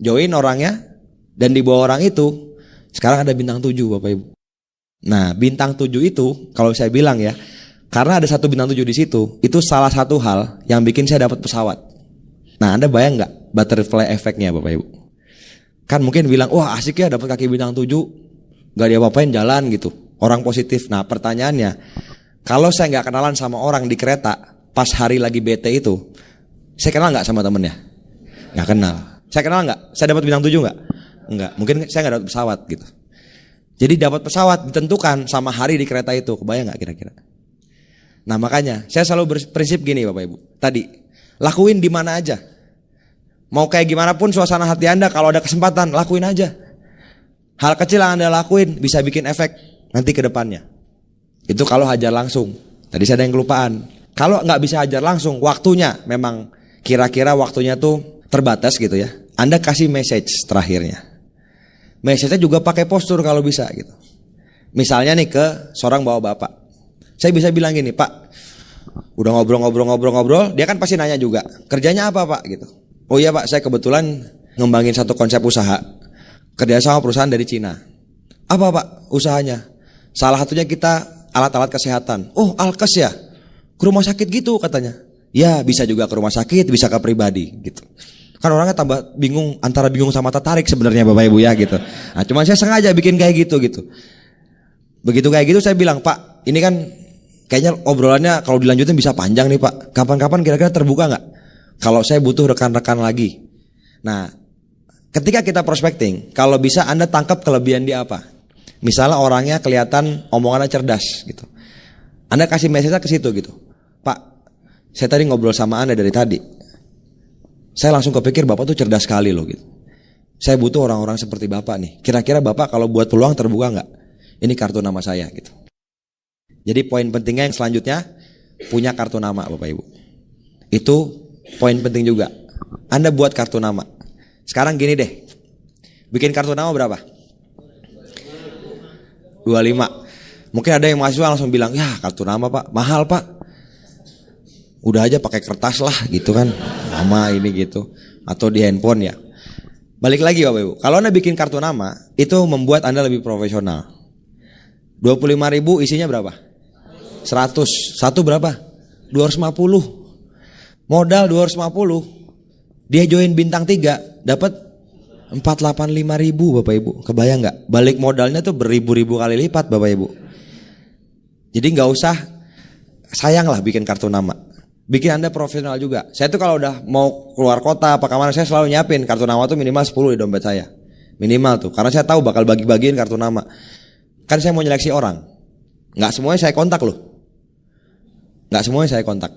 Join orangnya, dan di bawah orang itu sekarang ada bintang 7 Bapak Ibu. Nah bintang 7 itu kalau saya bilang ya, karena ada satu bintang 7 di situ, itu salah satu hal yang bikin saya dapat pesawat. Nah Anda bayang nggak butterfly efeknya Bapak Ibu? Kan mungkin bilang, wah asik ya dapat kaki bintang 7, nggak diapa-apain jalan gitu, orang positif. Nah pertanyaannya, kalau saya nggak kenalan sama orang di kereta pas hari lagi bete itu, saya kenal nggak sama temennya? Nggak kenal. Saya kenal nggak? Saya dapat bintang 7 nggak? Enggak. Mungkin saya nggak dapat pesawat gitu. Jadi dapat pesawat ditentukan sama hari di kereta itu. Kebayang nggak kira-kira? Nah makanya saya selalu berprinsip gini Bapak Ibu. Tadi lakuin di mana aja. Mau kayak gimana pun suasana hati Anda, kalau ada kesempatan lakuin aja. Hal kecil yang Anda lakuin bisa bikin efek nanti ke depannya. Itu kalau hajar langsung. Tadi saya ada yang kelupaan. Kalau nggak bisa hajar langsung, waktunya memang kira-kira waktunya tuh terbatas gitu ya. Anda kasih message terakhirnya. Message-nya juga pakai postur kalau bisa gitu. Misalnya nih ke seorang bapak. Saya bisa bilang gini, Pak, udah ngobrol, dia kan pasti nanya juga, kerjanya apa Pak gitu. Oh iya Pak, saya kebetulan ngembangin satu konsep usaha, kerja sama perusahaan dari Cina. Apa Pak usahanya? Salah satunya kita alat-alat kesehatan. Oh Alkes ya, ke rumah sakit gitu katanya. Ya bisa juga ke rumah sakit, bisa ke pribadi gitu. Kan orangnya tambah bingung, antara bingung sama tertarik sebenarnya Bapak Ibu ya gitu. Nah cuman saya sengaja bikin kayak gitu. Begitu kayak gitu saya bilang, Pak ini kan kayaknya obrolannya kalau dilanjutin bisa panjang nih Pak. Kapan-kapan kira-kira terbuka gak? Kalau saya butuh rekan-rekan lagi. Nah ketika kita prospecting, kalau bisa Anda tangkap kelebihan dia apa. Misalnya orangnya kelihatan omongannya cerdas gitu. Anda kasih message ke situ gitu. Pak, saya tadi ngobrol sama Anda dari tadi. Saya langsung kepikir Bapak tuh cerdas sekali loh gitu. Saya butuh orang-orang seperti Bapak nih. Kira-kira Bapak kalau buat peluang terbuka gak? Ini kartu nama saya gitu. Jadi poin pentingnya yang selanjutnya, punya kartu nama Bapak Ibu. Itu poin penting juga. Anda buat kartu nama. Sekarang gini deh, bikin kartu nama berapa? 25. Mungkin ada yang mahasiswa langsung bilang, ya kartu nama Pak, mahal Pak. Udah aja pakai kertas lah gitu kan, nama ini gitu, atau di handphone ya. Balik lagi Bapak Ibu, kalau Anda bikin kartu nama, itu membuat Anda lebih profesional. 25.000 isinya berapa? 100. Satu berapa? 250. Modal 250. Dia join bintang 3 dapat 485.000 Bapak Ibu. Kebayang nggak? Balik modalnya tuh beribu-ribu kali lipat Bapak Ibu. Jadi nggak usah, sayang lah bikin kartu nama. Bikin Anda profesional juga. Saya tuh kalau udah mau keluar kota apa kemana, saya selalu nyiapin kartu nama tuh minimal 10 di dompet saya. Minimal tuh, karena saya tahu bakal bagi-bagiin kartu nama. Kan saya mau nyeleksi orang. Nggak semuanya saya kontak loh. Nggak semuanya saya kontak.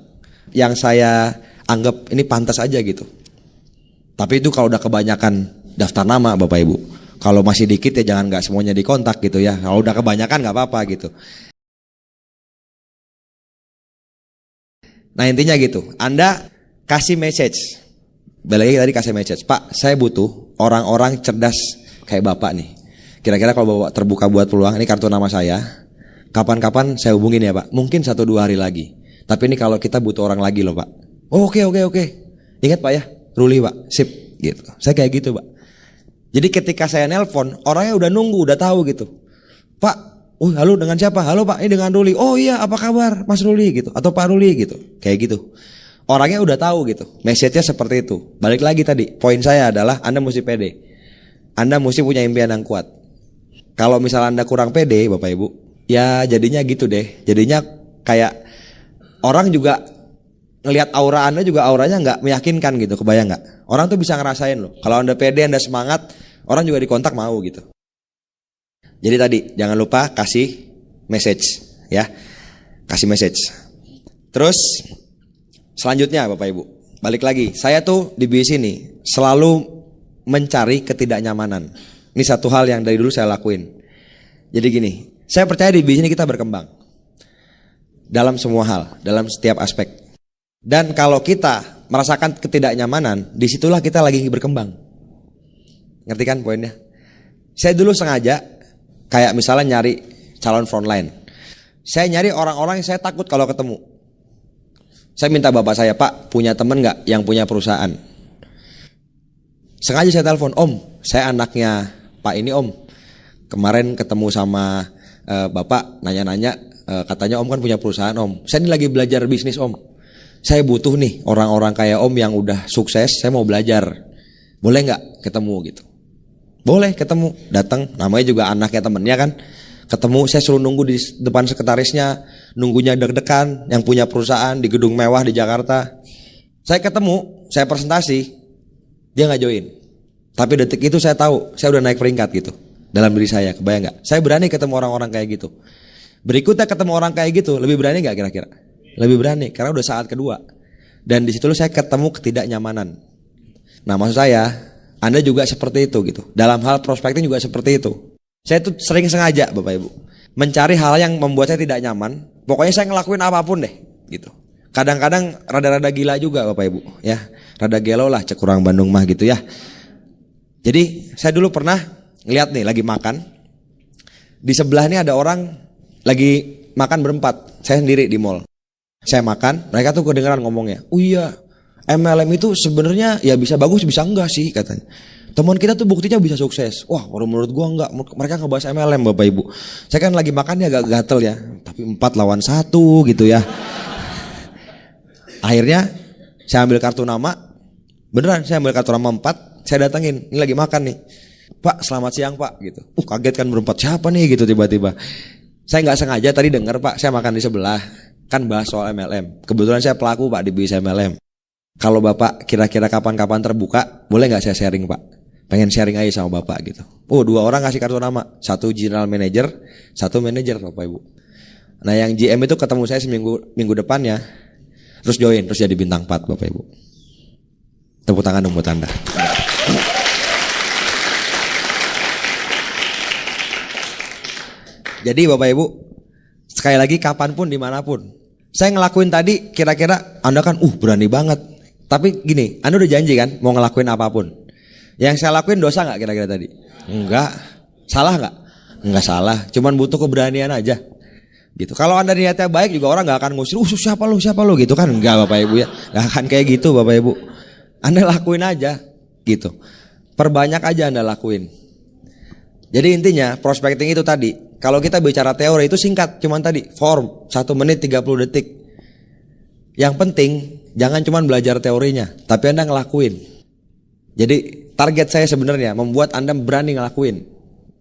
Yang saya anggap ini pantas aja gitu. Tapi itu kalau udah kebanyakan daftar nama Bapak Ibu. Kalau masih dikit ya jangan nggak semuanya dikontak gitu ya. Kalau udah kebanyakan nggak apa-apa gitu. Nah intinya gitu, Anda kasih message. Balik lagi tadi kasih message, Pak saya butuh orang-orang cerdas kayak Bapak nih. Kira-kira kalau Bapak terbuka buat peluang, ini kartu nama saya. Kapan-kapan saya hubungin ya Pak, mungkin 1-2 hari lagi. Tapi ini kalau kita butuh orang lagi loh Pak. Oh, oke. Ingat Pak ya, Ruli Pak, sip gitu. Saya kayak gitu Pak. Jadi ketika saya nelpon, orangnya udah nunggu, udah tahu gitu. Pak, halo dengan siapa? Halo Pak, ini dengan Ruli. Oh iya, apa kabar Mas Ruli gitu, atau Pak Ruli gitu. Kayak gitu. Orangnya udah tahu gitu. Message-nya seperti itu. Balik lagi tadi, poin saya adalah Anda mesti pede. Anda mesti punya impian yang kuat. Kalau misalnya Anda kurang pede, Bapak Ibu, ya jadinya gitu deh. Jadinya kayak orang juga ngelihat aura Anda juga auranya nggak meyakinkan gitu. Kebayang nggak? Orang tuh bisa ngerasain loh. Kalau Anda pede, Anda semangat, orang juga dikontak mau gitu. Jadi tadi jangan lupa kasih message ya. Kasih message. Terus selanjutnya Bapak Ibu, balik lagi. Saya tuh di BIS ini selalu mencari ketidaknyamanan. Ini satu hal yang dari dulu saya lakuin. Jadi gini, saya percaya di BIS ini kita berkembang. Dalam semua hal, dalam setiap aspek. Dan kalau kita merasakan ketidaknyamanan, disitulah kita lagi berkembang. Ngerti kan poinnya? Saya dulu sengaja kayak misalnya nyari calon frontline. Saya nyari orang-orang yang saya takut kalau ketemu. Saya minta bapak saya, Pak punya temen gak yang punya perusahaan? Sengaja saya telepon, Om saya anaknya Pak ini Om. Kemarin ketemu sama Bapak nanya-nanya, katanya Om kan punya perusahaan Om. Saya ini lagi belajar bisnis Om. Saya butuh nih orang-orang kayak Om yang udah sukses, saya mau belajar. Boleh gak ketemu gitu? Boleh ketemu, datang, namanya juga anaknya temennya kan. Ketemu, saya suruh nunggu di depan sekretarisnya, nunggunya deg-degan, yang punya perusahaan di gedung mewah di Jakarta. Saya ketemu, saya presentasi, dia gak join. Tapi detik itu saya tahu, saya udah naik peringkat gitu dalam diri saya, kebayang gak? Saya berani ketemu orang-orang kayak gitu. Berikutnya ketemu orang kayak gitu, lebih berani gak kira-kira? Lebih berani, karena udah saat kedua. Dan di situ saya ketemu ketidaknyamanan. Nah maksud saya, Anda juga seperti itu gitu. Dalam hal prospecting juga seperti itu. Saya tuh sering sengaja Bapak Ibu mencari hal yang membuat saya tidak nyaman. Pokoknya saya ngelakuin apapun deh gitu. Kadang-kadang rada-rada gila juga Bapak Ibu ya. Rada gelo lah cek kurang Bandung mah gitu ya. Jadi saya dulu pernah ngeliat nih lagi makan. Di sebelah ini ada orang lagi makan berempat. Saya sendiri di mall. Saya makan, mereka tuh kedengeran ngomongnya. Oh iya, MLM itu sebenarnya ya bisa bagus bisa enggak sih katanya. Teman kita tuh buktinya bisa sukses. Wah, menurut gua enggak. Mereka ngebahas MLM Bapak Ibu. Saya kan lagi makan ya agak gatel ya. Tapi 4 lawan 1 gitu ya. Akhirnya saya ambil kartu nama. Beneran saya ambil kartu nama 4. Saya datengin. Ini lagi makan nih. Pak selamat siang Pak gitu. Kaget kan berempat. Siapa nih gitu tiba-tiba. Saya gak sengaja tadi dengar Pak. Saya makan di sebelah. Kan bahas soal MLM. Kebetulan saya pelaku Pak di BIS MLM. Kalau Bapak kira-kira kapan-kapan terbuka, boleh gak saya sharing Pak? Pengen sharing aja sama Bapak gitu. 2 orang kasih kartu nama. 1 general manager, 1 manager Bapak Ibu. Nah yang GM itu ketemu saya minggu depannya. Terus join, terus jadi bintang 4 Bapak Ibu. Tepuk tangan dong buat Anda. Jadi Bapak Ibu, sekali lagi kapanpun dimanapun. Saya ngelakuin tadi kira-kira Anda kan berani banget. Tapi gini, Anda udah janji kan mau ngelakuin apapun. Yang saya lakuin dosa gak kira-kira tadi? Enggak. Salah gak? Enggak salah, cuman butuh keberanian aja gitu. Kalau Anda niatnya baik juga orang gak akan ngusir. Siapa lu gitu kan. Enggak Bapak Ibu ya. Gak akan kayak gitu Bapak Ibu. Anda lakuin aja gitu. Perbanyak aja Anda lakuin. Jadi intinya prospecting itu tadi, kalau kita bicara teori itu singkat, cuman tadi form 1 menit 30 detik. Yang penting jangan cuman belajar teorinya, tapi Anda ngelakuin. Jadi target saya sebenarnya membuat Anda berani ngelakuin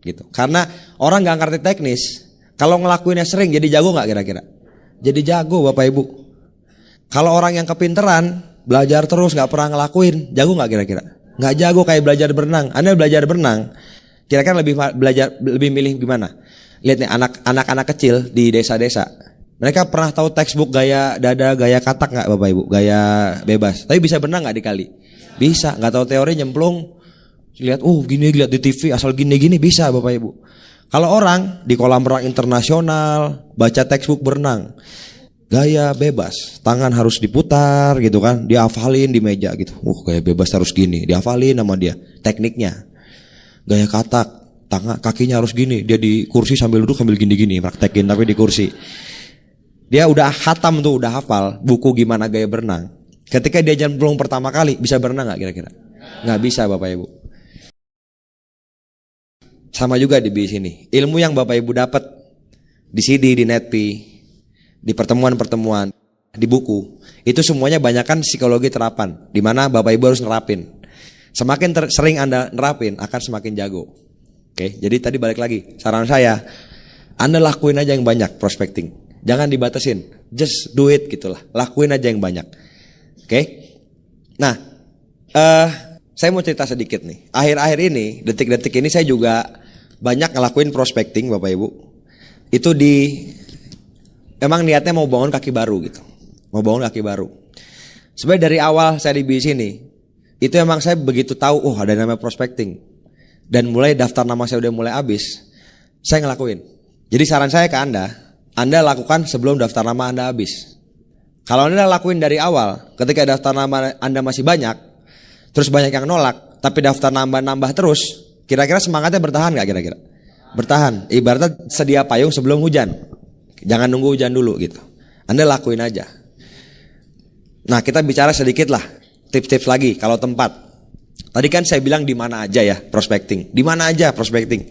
gitu. Karena orang nggak ngerti teknis, kalau ngelakuinnya sering jadi jago nggak kira-kira? Jadi jago Bapak Ibu. Kalau orang yang kepinteran belajar terus nggak pernah ngelakuin, jago nggak kira-kira? Nggak jago, kayak belajar berenang. Anda belajar berenang, kira-kira lebih milih gimana? Lihat nih anak-anak kecil di desa-desa. Mereka pernah tahu textbook gaya dada, gaya katak nggak Bapak Ibu? Gaya bebas. Tapi bisa berenang nggak di kali? Bisa. Nggak tahu teori nyemplung. Lihat, gini lihat di TV asal gini-gini bisa Bapak Ibu. Kalau orang di kolam renang internasional baca textbook berenang, gaya bebas, tangan harus diputar gitu kan, dihafalin di meja gitu. Gaya bebas harus gini, dihafalin sama dia tekniknya. Gaya katak, kakinya harus gini, dia di kursi sambil duduk sambil gini-gini, praktekin tapi di kursi. Dia udah hatam tuh, udah hafal buku gimana gaya berenang. Ketika dia nyemplung pertama kali, bisa berenang nggak kira-kira? Nggak bisa Bapak Ibu. Sama juga di sini. Ilmu yang Bapak Ibu dapat di CD, di Netpi, di pertemuan-pertemuan, di buku, itu semuanya banyakkan psikologi terapan, di mana Bapak Ibu harus nerapin. Semakin sering Anda nerapin, akan semakin jago. Oke, jadi tadi balik lagi, saran saya, Anda lakuin aja yang banyak prospecting. Jangan dibatasin, just do it gitulah. Lakuin aja yang banyak. Oke. Nah, saya mau cerita sedikit nih. Akhir-akhir ini, detik-detik ini saya juga banyak ngelakuin prospecting Bapak Ibu. Itu emang niatnya mau bangun kaki baru gitu. Mau bangun kaki baru. Sebenarnya dari awal saya di sini, itu emang saya begitu tahu, ada namanya prospecting. Dan mulai daftar nama saya udah mulai habis, saya ngelakuin. Jadi saran saya ke Anda lakukan sebelum daftar nama Anda habis. Kalau Anda lakuin dari awal, ketika daftar nama Anda masih banyak, terus banyak yang nolak, tapi daftar nambah terus, kira-kira semangatnya bertahan gak kira-kira? Bertahan. Ibaratnya sedia payung sebelum hujan. Jangan nunggu hujan dulu gitu. Anda lakuin aja. Nah, kita bicara sedikit lah tips-tips lagi kalau tempat. Tadi kan saya bilang di mana aja ya prospecting. Di mana aja prospecting.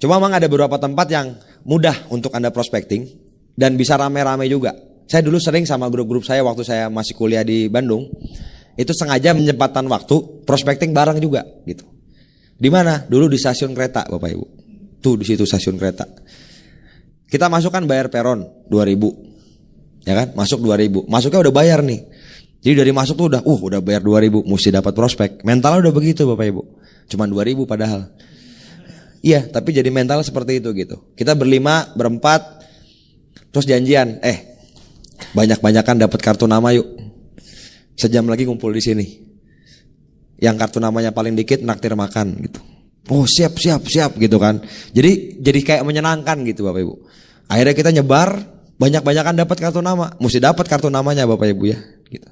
Cuma memang ada beberapa tempat yang mudah untuk Anda prospecting dan bisa rame-rame juga. Saya dulu sering sama grup-grup saya waktu saya masih kuliah di Bandung. Itu sengaja menyempatkan waktu prospecting bareng juga gitu. Di mana? Dulu di stasiun kereta Bapak Ibu. Tuh di situ stasiun kereta. Kita masuk kan bayar peron 2.000. Ya kan? Masuk 2.000. Masuknya udah bayar nih. Jadi dari masuk tuh udah bayar 2.000, mesti dapat prospek. Mentalnya udah begitu Bapak Ibu. Cuman 2.000 padahal. Iya, tapi jadi mental seperti itu gitu. Kita berlima, berempat, terus janjian, banyak-banyakan dapat kartu nama yuk. Sejam lagi ngumpul di sini. Yang kartu namanya paling dikit naktir makan gitu. Oh siap gitu kan. Jadi kayak menyenangkan gitu Bapak Ibu. Akhirnya kita nyebar, banyak-banyakan dapat kartu nama. Mesti dapat kartu namanya Bapak Ibu ya gitu.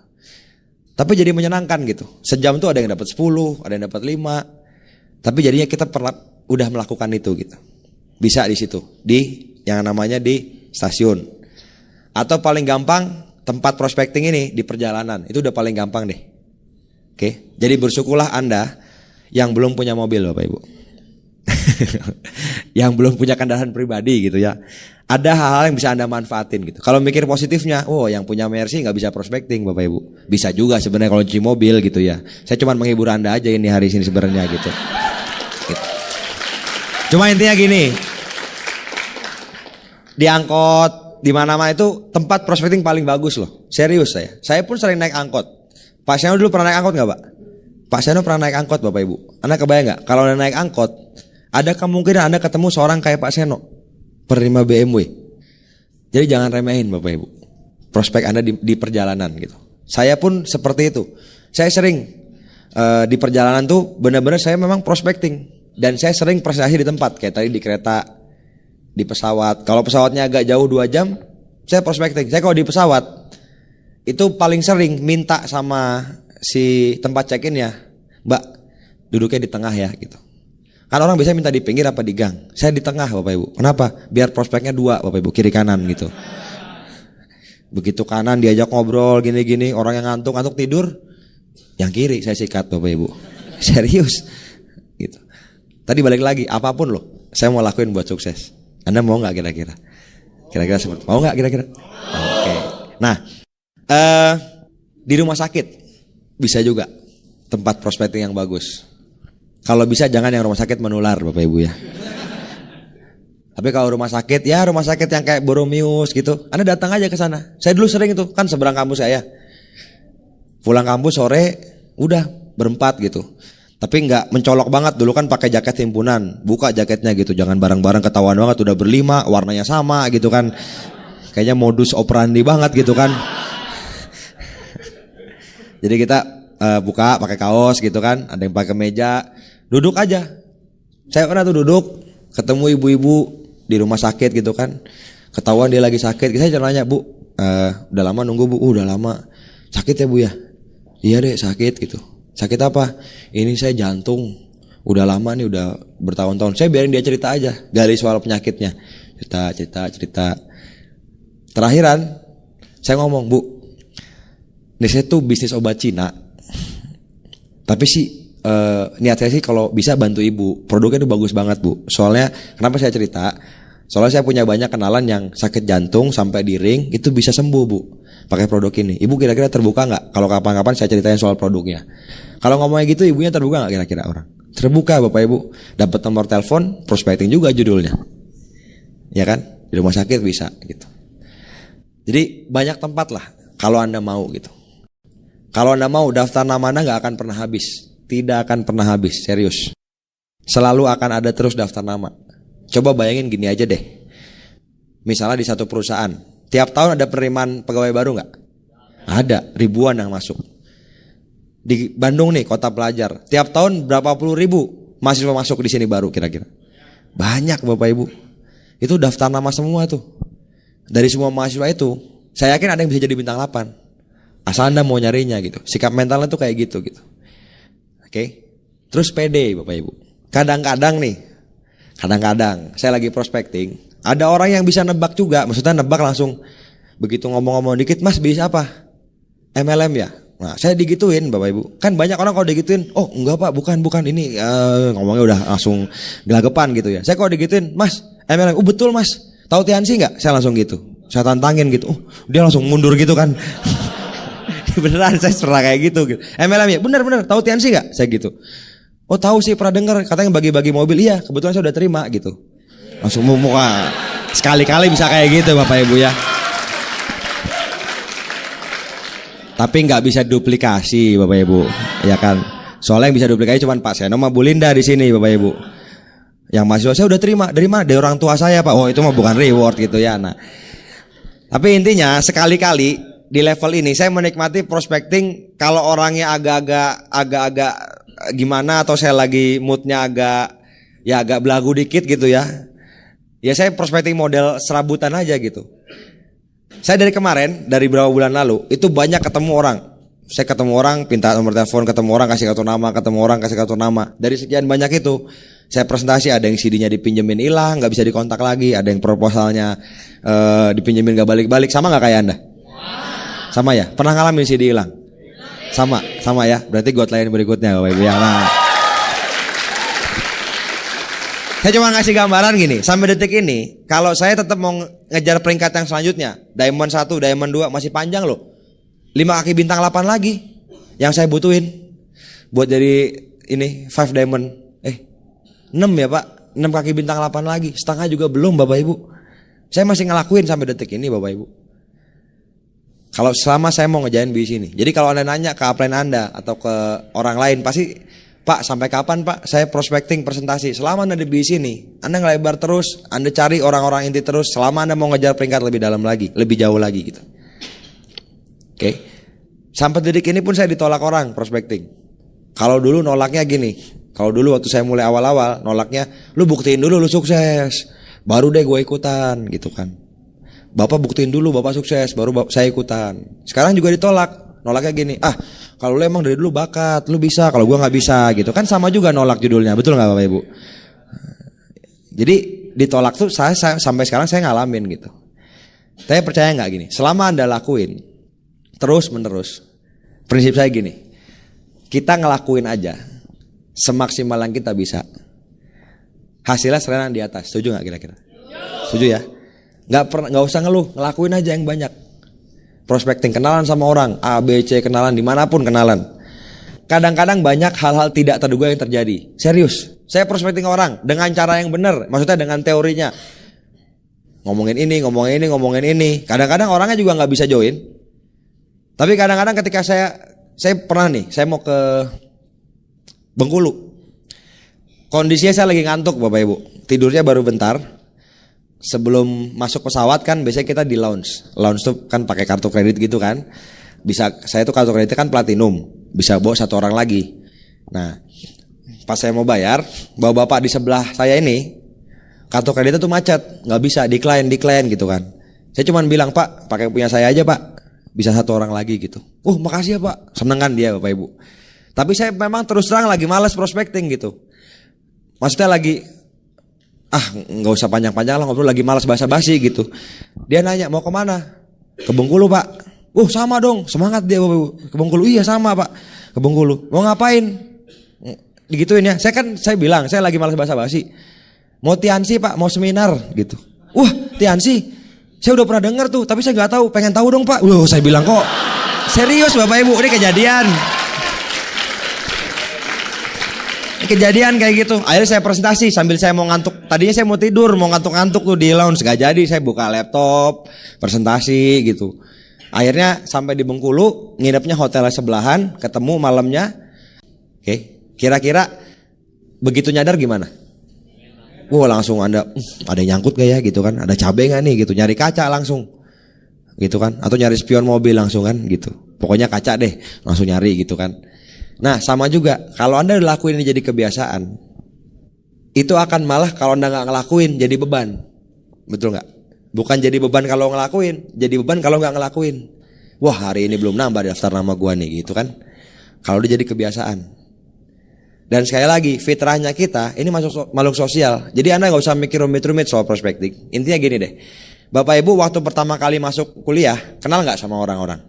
Tapi jadi menyenangkan gitu. Sejam tuh ada yang dapat 10, ada yang dapat 5. Tapi jadinya kita udah melakukan itu gitu. Bisa di situ, di yang namanya di stasiun. Atau paling gampang tempat prospecting ini di perjalanan. Itu udah paling gampang deh. Oke, jadi bersyukurlah Anda yang belum punya mobil Bapak Ibu. Yang belum punya kendaraan pribadi gitu ya. Ada hal-hal yang bisa Anda manfaatin gitu. Kalau mikir positifnya, yang punya Mercy nggak bisa prospecting Bapak Ibu. Bisa juga sebenarnya kalau cuci mobil gitu ya. Saya cuma menghibur Anda aja ini hari ini sebenarnya gitu. Cuma intinya gini. Di angkot, di mana-mana itu tempat prospecting paling bagus loh. Serius saya. Saya pun sering naik angkot. Pak Seno dulu pernah naik angkot gak Pak? Pak Seno pernah naik angkot Bapak Ibu. Anda kebayang gak? Kalau Anda naik angkot, ada kemungkinan Anda ketemu seorang kayak Pak Seno, penerima BMW. Jadi jangan remehin Bapak Ibu prospek Anda di perjalanan gitu. Saya pun seperti itu. Saya sering di perjalanan tuh benar-benar saya memang prospecting. Dan saya sering presentasi di tempat. Kayak tadi di kereta, di pesawat. Kalau pesawatnya agak jauh 2 jam, saya prospecting. Saya kalau di pesawat itu paling sering minta sama si tempat check-in ya, Mbak duduknya di tengah ya gitu. Kan orang biasanya minta di pinggir apa di gang. Saya di tengah Bapak Ibu. Kenapa? Biar prospeknya 2 Bapak Ibu, kiri kanan gitu. Begitu kanan diajak ngobrol gini-gini, orang yang ngantuk tidur, yang kiri saya sikat Bapak Ibu. Serius gitu. Tadi balik lagi, apapun loh saya mau lakuin buat sukses. Anda mau gak kira-kira? Kira-kira seperti mau gak kira-kira? Oke. Nah, di rumah sakit bisa juga. tempat prospecting yang bagus. Kalau bisa jangan yang rumah sakit menular Bapak Ibu ya. Tapi kalau rumah sakit yang kayak Boromius gitu, Anda datang aja ke sana. Saya dulu sering itu, kan seberang kampus saya. Pulang kampus sore, udah berempat gitu. Tapi nggak mencolok banget, dulu kan pakai jaket himpunan, buka jaketnya gitu, jangan bareng-bareng ketahuan banget udah berlima, warnanya sama gitu kan. Kayaknya modus operandi banget gitu kan. Jadi kita buka pakai kaos gitu kan, ada yang pakai meja, duduk aja. Saya pernah tuh duduk, ketemu ibu-ibu di rumah sakit gitu kan, ketahuan dia lagi sakit. Saya nanya, Bu, udah lama nunggu Bu? Udah lama. Sakit ya Bu ya? Iya deh sakit gitu. Sakit apa? Ini saya jantung, udah lama nih, udah bertahun-tahun. Saya biarin dia cerita aja, gali soal penyakitnya, cerita. Terakhiran saya ngomong, Bu, ini saya tuh bisnis obat Cina, tapi sih niat saya sih kalau bisa bantu ibu. Produknya itu bagus banget Bu. Soalnya kenapa saya cerita? Soalnya saya punya banyak kenalan yang sakit jantung sampai di ring itu bisa sembuh Bu, pakai produk ini. Ibu kira-kira terbuka nggak kalau kapan-kapan saya ceritain soal produknya? Kalau ngomongnya gitu ibunya terbuka nggak kira-kira orang? Terbuka Bapak Ibu. Dapat nomor telepon, prospecting juga judulnya, ya kan? Di rumah sakit bisa gitu. Jadi banyak tempat lah kalau Anda mau gitu. Kalau Anda mau, daftar nama Anda nggak akan pernah habis. Tidak akan pernah habis, serius. Selalu akan ada terus daftar nama. Coba bayangin gini aja deh. Misalnya di satu perusahaan, tiap tahun ada penerimaan pegawai baru nggak? Ada, ribuan yang masuk. Di Bandung nih, kota pelajar, tiap tahun berapa puluh ribu mahasiswa masuk di sini baru kira-kira. Banyak Bapak Ibu. Itu daftar nama semua tuh. Dari semua mahasiswa itu, saya yakin ada yang bisa jadi bintang 8. Asal Anda mau nyarinya gitu. Sikap mentalnya tuh kayak gitu. Oke. Terus pede Bapak Ibu. Kadang-kadang saya lagi prospecting, ada orang yang bisa nebak juga. Maksudnya nebak langsung. Begitu ngomong-ngomong dikit, Mas bisa apa? MLM ya? Nah saya digituin Bapak Ibu. Kan banyak orang kalau digituin, oh enggak Pak, bukan ini ngomongnya udah langsung gelagapan gitu ya. Saya kalau digituin, Mas MLM, betul Mas. Tahu Tiansi nggak? Saya langsung gitu. Saya tantangin gitu. Dia langsung mundur gitu kan. Beneran saya pernah kayak gitu. MLM ya? Bener. Tahu Tiansi nggak? Saya gitu. Oh tahu sih, pernah dengar. Katanya bagi-bagi mobil. Iya, kebetulan saya udah terima gitu. Langsung muka. Sekali-kali bisa kayak gitu Bapak Ibu ya. Tapi nggak bisa duplikasi Bapak Ibu, ya kan? Soalnya yang bisa duplikasi cuma Pak Seno sama Bu Linda di sini Bapak Ibu. Yang mahasiswa saya udah terima, dari mana? Dari orang tua saya Pak. Oh itu mah bukan reward gitu ya. Nah, tapi intinya sekali-kali di level ini saya menikmati prospecting kalau orangnya agak-agak gimana, atau saya lagi moodnya agak belagu dikit gitu ya. Ya saya prospecting model serabutan aja gitu. Saya dari kemarin, dari beberapa bulan lalu itu banyak ketemu orang. Saya ketemu orang, pinta nomor telepon, ketemu orang, kasih kartu nama, ketemu orang, kasih kartu nama. Dari sekian banyak itu, saya presentasi, ada yang CD-nya dipinjemin hilang, nggak bisa dikontak lagi, ada yang proposalnya dipinjemin nggak balik-balik. Sama nggak kayak Anda? Sama ya? Pernah ngalamin CD hilang? Sama ya? Berarti gue lain berikutnya Bapak Ibu ya. Nah, saya cuma ngasih gambaran gini, sampai detik ini, kalau saya tetap mau ngejar peringkat yang selanjutnya, Diamond 1, Diamond 2 masih panjang loh. 5 kaki bintang 8 lagi yang saya butuhin buat jadi ini 5 diamond 6 ya Pak, 6 kaki bintang 8 lagi, setengah juga belum Bapak Ibu. Saya masih ngelakuin sampai detik ini Bapak Ibu. Kalau selama saya mau ngejain bisnis ini. Jadi kalau Anda nanya ke upline Anda atau ke orang lain, pasti Pak sampai kapan Pak saya prospecting presentasi? Selama Anda di bisnis ini, Anda ngelebar terus, Anda cari orang-orang inti terus, selama Anda mau ngejar peringkat lebih dalam lagi, lebih jauh lagi gitu. Oke. Sampai detik ini pun saya ditolak orang prospecting. Kalau dulu nolaknya gini. Kalau dulu waktu saya mulai awal-awal nolaknya, lu buktiin dulu lu sukses, baru deh gue ikutan gitu kan. Bapak buktiin dulu Bapak sukses, baru saya ikutan. Sekarang juga ditolak. Nolaknya gini, kalau lu emang dari dulu bakat, lu bisa, kalau gue nggak bisa gitu kan, sama juga nolak judulnya, betul nggak Bapak Ibu? Jadi ditolak tuh saya sampai sekarang saya ngalamin gitu. Saya percaya nggak gini, selama Anda lakuin terus menerus, prinsip saya gini, kita ngelakuin aja semaksimal yang kita bisa, hasilnya serena di atas. Setuju nggak kira-kira? Setuju ya? Nggak usah ngeluh, ngelakuin aja yang banyak. Prospecting, kenalan sama orang A, B, C, kenalan dimanapun kenalan. kadang-kadang banyak hal-hal tidak terduga yang terjadi. Serius, saya prospecting orang dengan cara yang benar, maksudnya dengan teorinya. Ngomongin ini. Kadang-kadang orangnya juga nggak bisa join. Tapi kadang-kadang ketika saya pernah nih, saya mau ke Bengkulu. Kondisinya saya lagi ngantuk Bapak Ibu. Tidurnya baru bentar. Sebelum masuk pesawat kan biasanya kita di lounge. Lounge tuh kan pakai kartu kredit gitu kan. Saya tuh kartu kreditnya kan platinum, bisa bawa 1 orang lagi. Nah, pas saya mau bayar, bawa bapak di sebelah saya ini, kartu kreditnya tuh macet, nggak bisa, decline gitu kan. Saya cuma bilang, Pak, pakai punya saya aja Pak, bisa 1 orang lagi gitu. Makasih ya Pak, seneng kan dia Bapak Ibu. Tapi saya memang terus terang lagi malas prospecting gitu. Maksudnya lagi, nggak usah panjang-panjang lah ngobrol, lagi malas basa-basi gitu. Dia nanya, mau kemana? Ke Bengkulu Pak. Sama dong, semangat dia Bapak Ibu. Ke Bengkulu, iya sama Pak, ke Bengkulu. Mau ngapain? Digituin ya. Saya bilang, saya lagi malas basa-basi. Mau Tiansi Pak, mau seminar gitu. Tiansi, saya udah pernah dengar tuh, tapi saya nggak tahu. Pengen tahu dong Pak. Saya bilang kok serius Bapak Ibu, ini kejadian. Kejadian kayak gitu. Akhirnya saya presentasi sambil saya mau ngantuk. Tadinya saya mau tidur, mau ngantuk-ngantuk tuh di lounge, gak jadi. Saya buka laptop, presentasi gitu. Akhirnya sampai di Bengkulu, nginepnya hotel sebelahan, ketemu malamnya. Oke, kira-kira begitu nyadar gimana? Langsung ada yang nyangkut gak ya gitu kan? Ada cabai gak nih gitu? Nyari kaca langsung, gitu kan? Atau nyari spion mobil langsung kan gitu? Pokoknya kaca deh, langsung nyari gitu kan? Nah sama juga, kalau Anda udah lakuin ini jadi kebiasaan, itu akan malah kalau Anda gak ngelakuin jadi beban. Betul gak? Bukan jadi beban kalau ngelakuin, jadi beban kalau nggak ngelakuin. Hari ini belum nambah daftar nama gua nih gitu kan. Kalau udah jadi kebiasaan. Dan sekali lagi, fitrahnya kita ini makhluk sosial. Jadi Anda nggak usah mikir rumit-rumit soal prospecting. Intinya gini deh, Bapak Ibu waktu pertama kali masuk kuliah, kenal nggak sama orang-orang?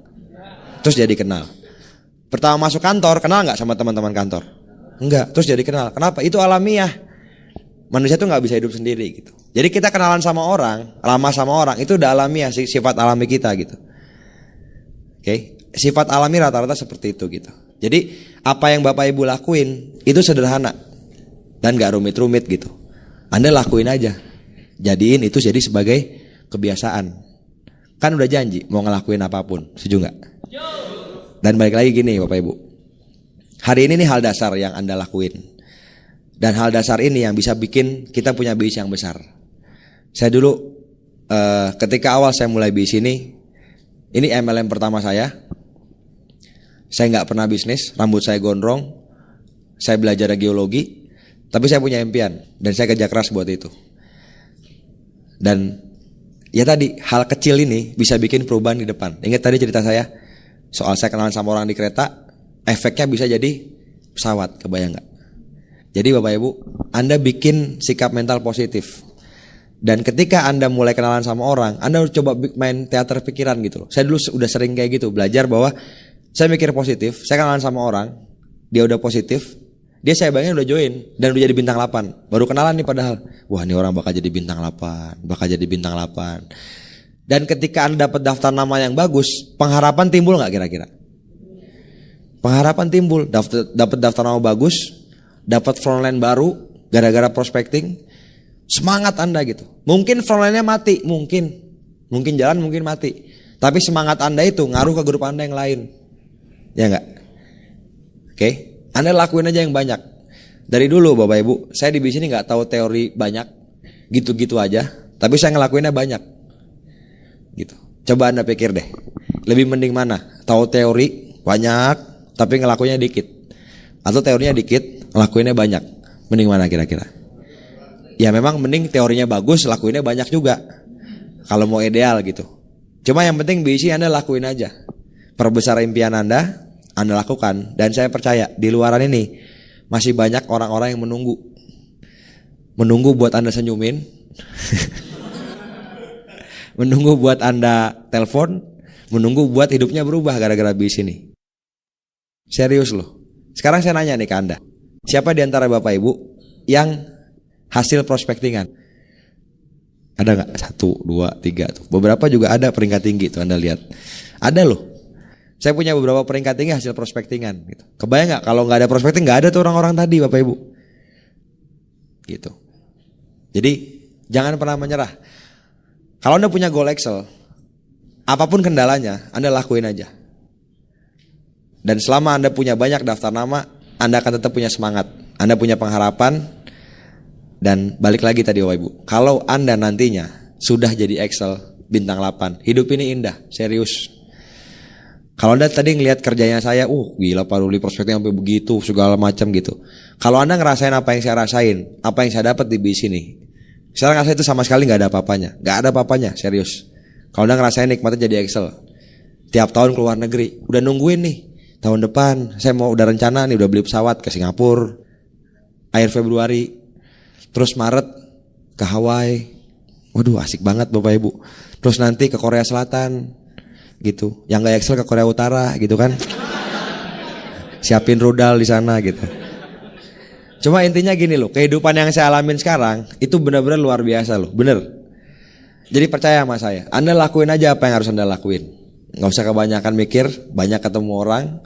Terus jadi kenal. Pertama masuk kantor, kenal nggak sama teman-teman kantor? Enggak, terus jadi kenal. Kenapa? Itu alamiah. Manusia tuh nggak bisa hidup sendiri gitu. Jadi kita kenalan sama orang, lama sama orang, itu udah alamiah sifat alami kita gitu. Oke, sifat alami rata-rata seperti itu gitu. Jadi apa yang Bapak Ibu lakuin itu sederhana dan gak rumit-rumit gitu. Anda lakuin aja, jadiin itu jadi sebagai kebiasaan. Kan udah janji mau ngelakuin apapun, setuju nggak? Dan balik lagi gini Bapak Ibu, hari ini nih hal dasar yang Anda lakuin. Dan hal dasar ini yang bisa bikin kita punya bisnis yang besar. Saya dulu ketika awal saya mulai bisnis ini MLM pertama saya. Saya nggak pernah bisnis, rambut saya gondrong, saya belajar geologi, tapi saya punya impian dan saya kerja keras buat itu. Dan ya tadi hal kecil ini bisa bikin perubahan di depan. Ingat tadi cerita saya soal saya kenalan sama orang di kereta, efeknya bisa jadi pesawat, kebayang nggak? Jadi Bapak Ibu, Anda bikin sikap mental positif. Dan ketika Anda mulai kenalan sama orang, Anda harus coba main teater pikiran gitu loh. Saya dulu udah sering kayak gitu, belajar bahwa saya mikir positif, saya kenalan sama orang, dia udah positif, dia saya bayangin udah join dan udah jadi bintang 8. Baru kenalan nih padahal, wah ini orang bakal jadi bintang 8, bakal jadi bintang 8. Dan ketika Anda dapat daftar nama yang bagus, pengharapan timbul gak kira-kira? Pengharapan timbul, dapat daftar nama bagus, dapat frontline baru gara-gara prospecting, semangat Anda gitu. Mungkin frontline-nya mati, mungkin jalan, mungkin mati. Tapi semangat Anda itu ngaruh ke grup Anda yang lain. Ya enggak? Oke, Anda lakuin aja yang banyak. Dari dulu Bapak Ibu, saya di sini nggak tahu teori banyak, gitu-gitu aja. Tapi saya ngelakuinnya banyak. Gitu. Coba Anda pikir deh, lebih mending mana? Tahu teori banyak, tapi ngelakuinnya dikit. Atau teorinya dikit, ngelakuinnya banyak. Mending mana kira-kira? Ya memang mending teorinya bagus, lakuinnya banyak juga. Kalau mau ideal gitu. Cuma yang penting BC Anda lakuin aja. Perbesar impian Anda lakukan. Dan saya percaya di luaran ini masih banyak orang-orang yang menunggu. Menunggu buat Anda senyumin. Menunggu buat Anda telepon. Menunggu buat hidupnya berubah gara-gara BC ini. Serius loh. Sekarang saya nanya nih ke Anda. Siapa di antara Bapak Ibu yang hasil prospektingan? Ada gak? 1, 2, 3 tuh. Beberapa juga ada peringkat tinggi tuh Anda lihat. Ada loh. Saya punya beberapa peringkat tinggi hasil prospektingan gitu. Kebayang nggak kalau nggak ada prospekting, nggak ada tuh orang-orang tadi Bapak Ibu. Gitu. Jadi jangan pernah menyerah. Kalau Anda punya goal Excel, apapun kendalanya, Anda lakuin aja. Dan selama Anda punya banyak daftar nama, Anda akan tetap punya semangat. Anda punya pengharapan. Dan balik lagi tadi Bapak Ibu, kalau Anda nantinya sudah jadi Excel bintang 8, hidup ini indah, serius. Kalau Anda tadi ngelihat kerjanya saya, gila Pak Ruli prospeknya sampai begitu, segala macam gitu. Kalau Anda ngerasain apa yang saya rasain, apa yang saya dapat di bis ini, saya ngerasa itu sama sekali nggak ada apa-apanya, nggak ada apa-apanya, serius. Kalau Anda ngerasain nikmatnya jadi Excel, tiap tahun keluar negeri, udah nungguin nih, tahun depan saya mau udah rencana nih, udah beli pesawat ke Singapura, akhir Februari, terus Maret ke Hawaii, waduh asik banget Bapak Ibu. Terus nanti ke Korea Selatan. Gitu, yang gak Excel ke Korea Utara gitu kan, siapin rudal di sana gitu. Cuma intinya gini loh, kehidupan yang saya alamin sekarang itu benar-benar luar biasa loh, bener. Jadi percaya sama saya, Anda lakuin aja apa yang harus Anda lakuin. Gak usah kebanyakan mikir, banyak ketemu orang,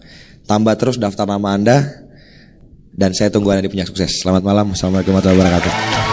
tambah terus daftar nama Anda. Dan saya tunggu Anda punya sukses. Selamat malam, assalamualaikum warahmatullahi wabarakatuh.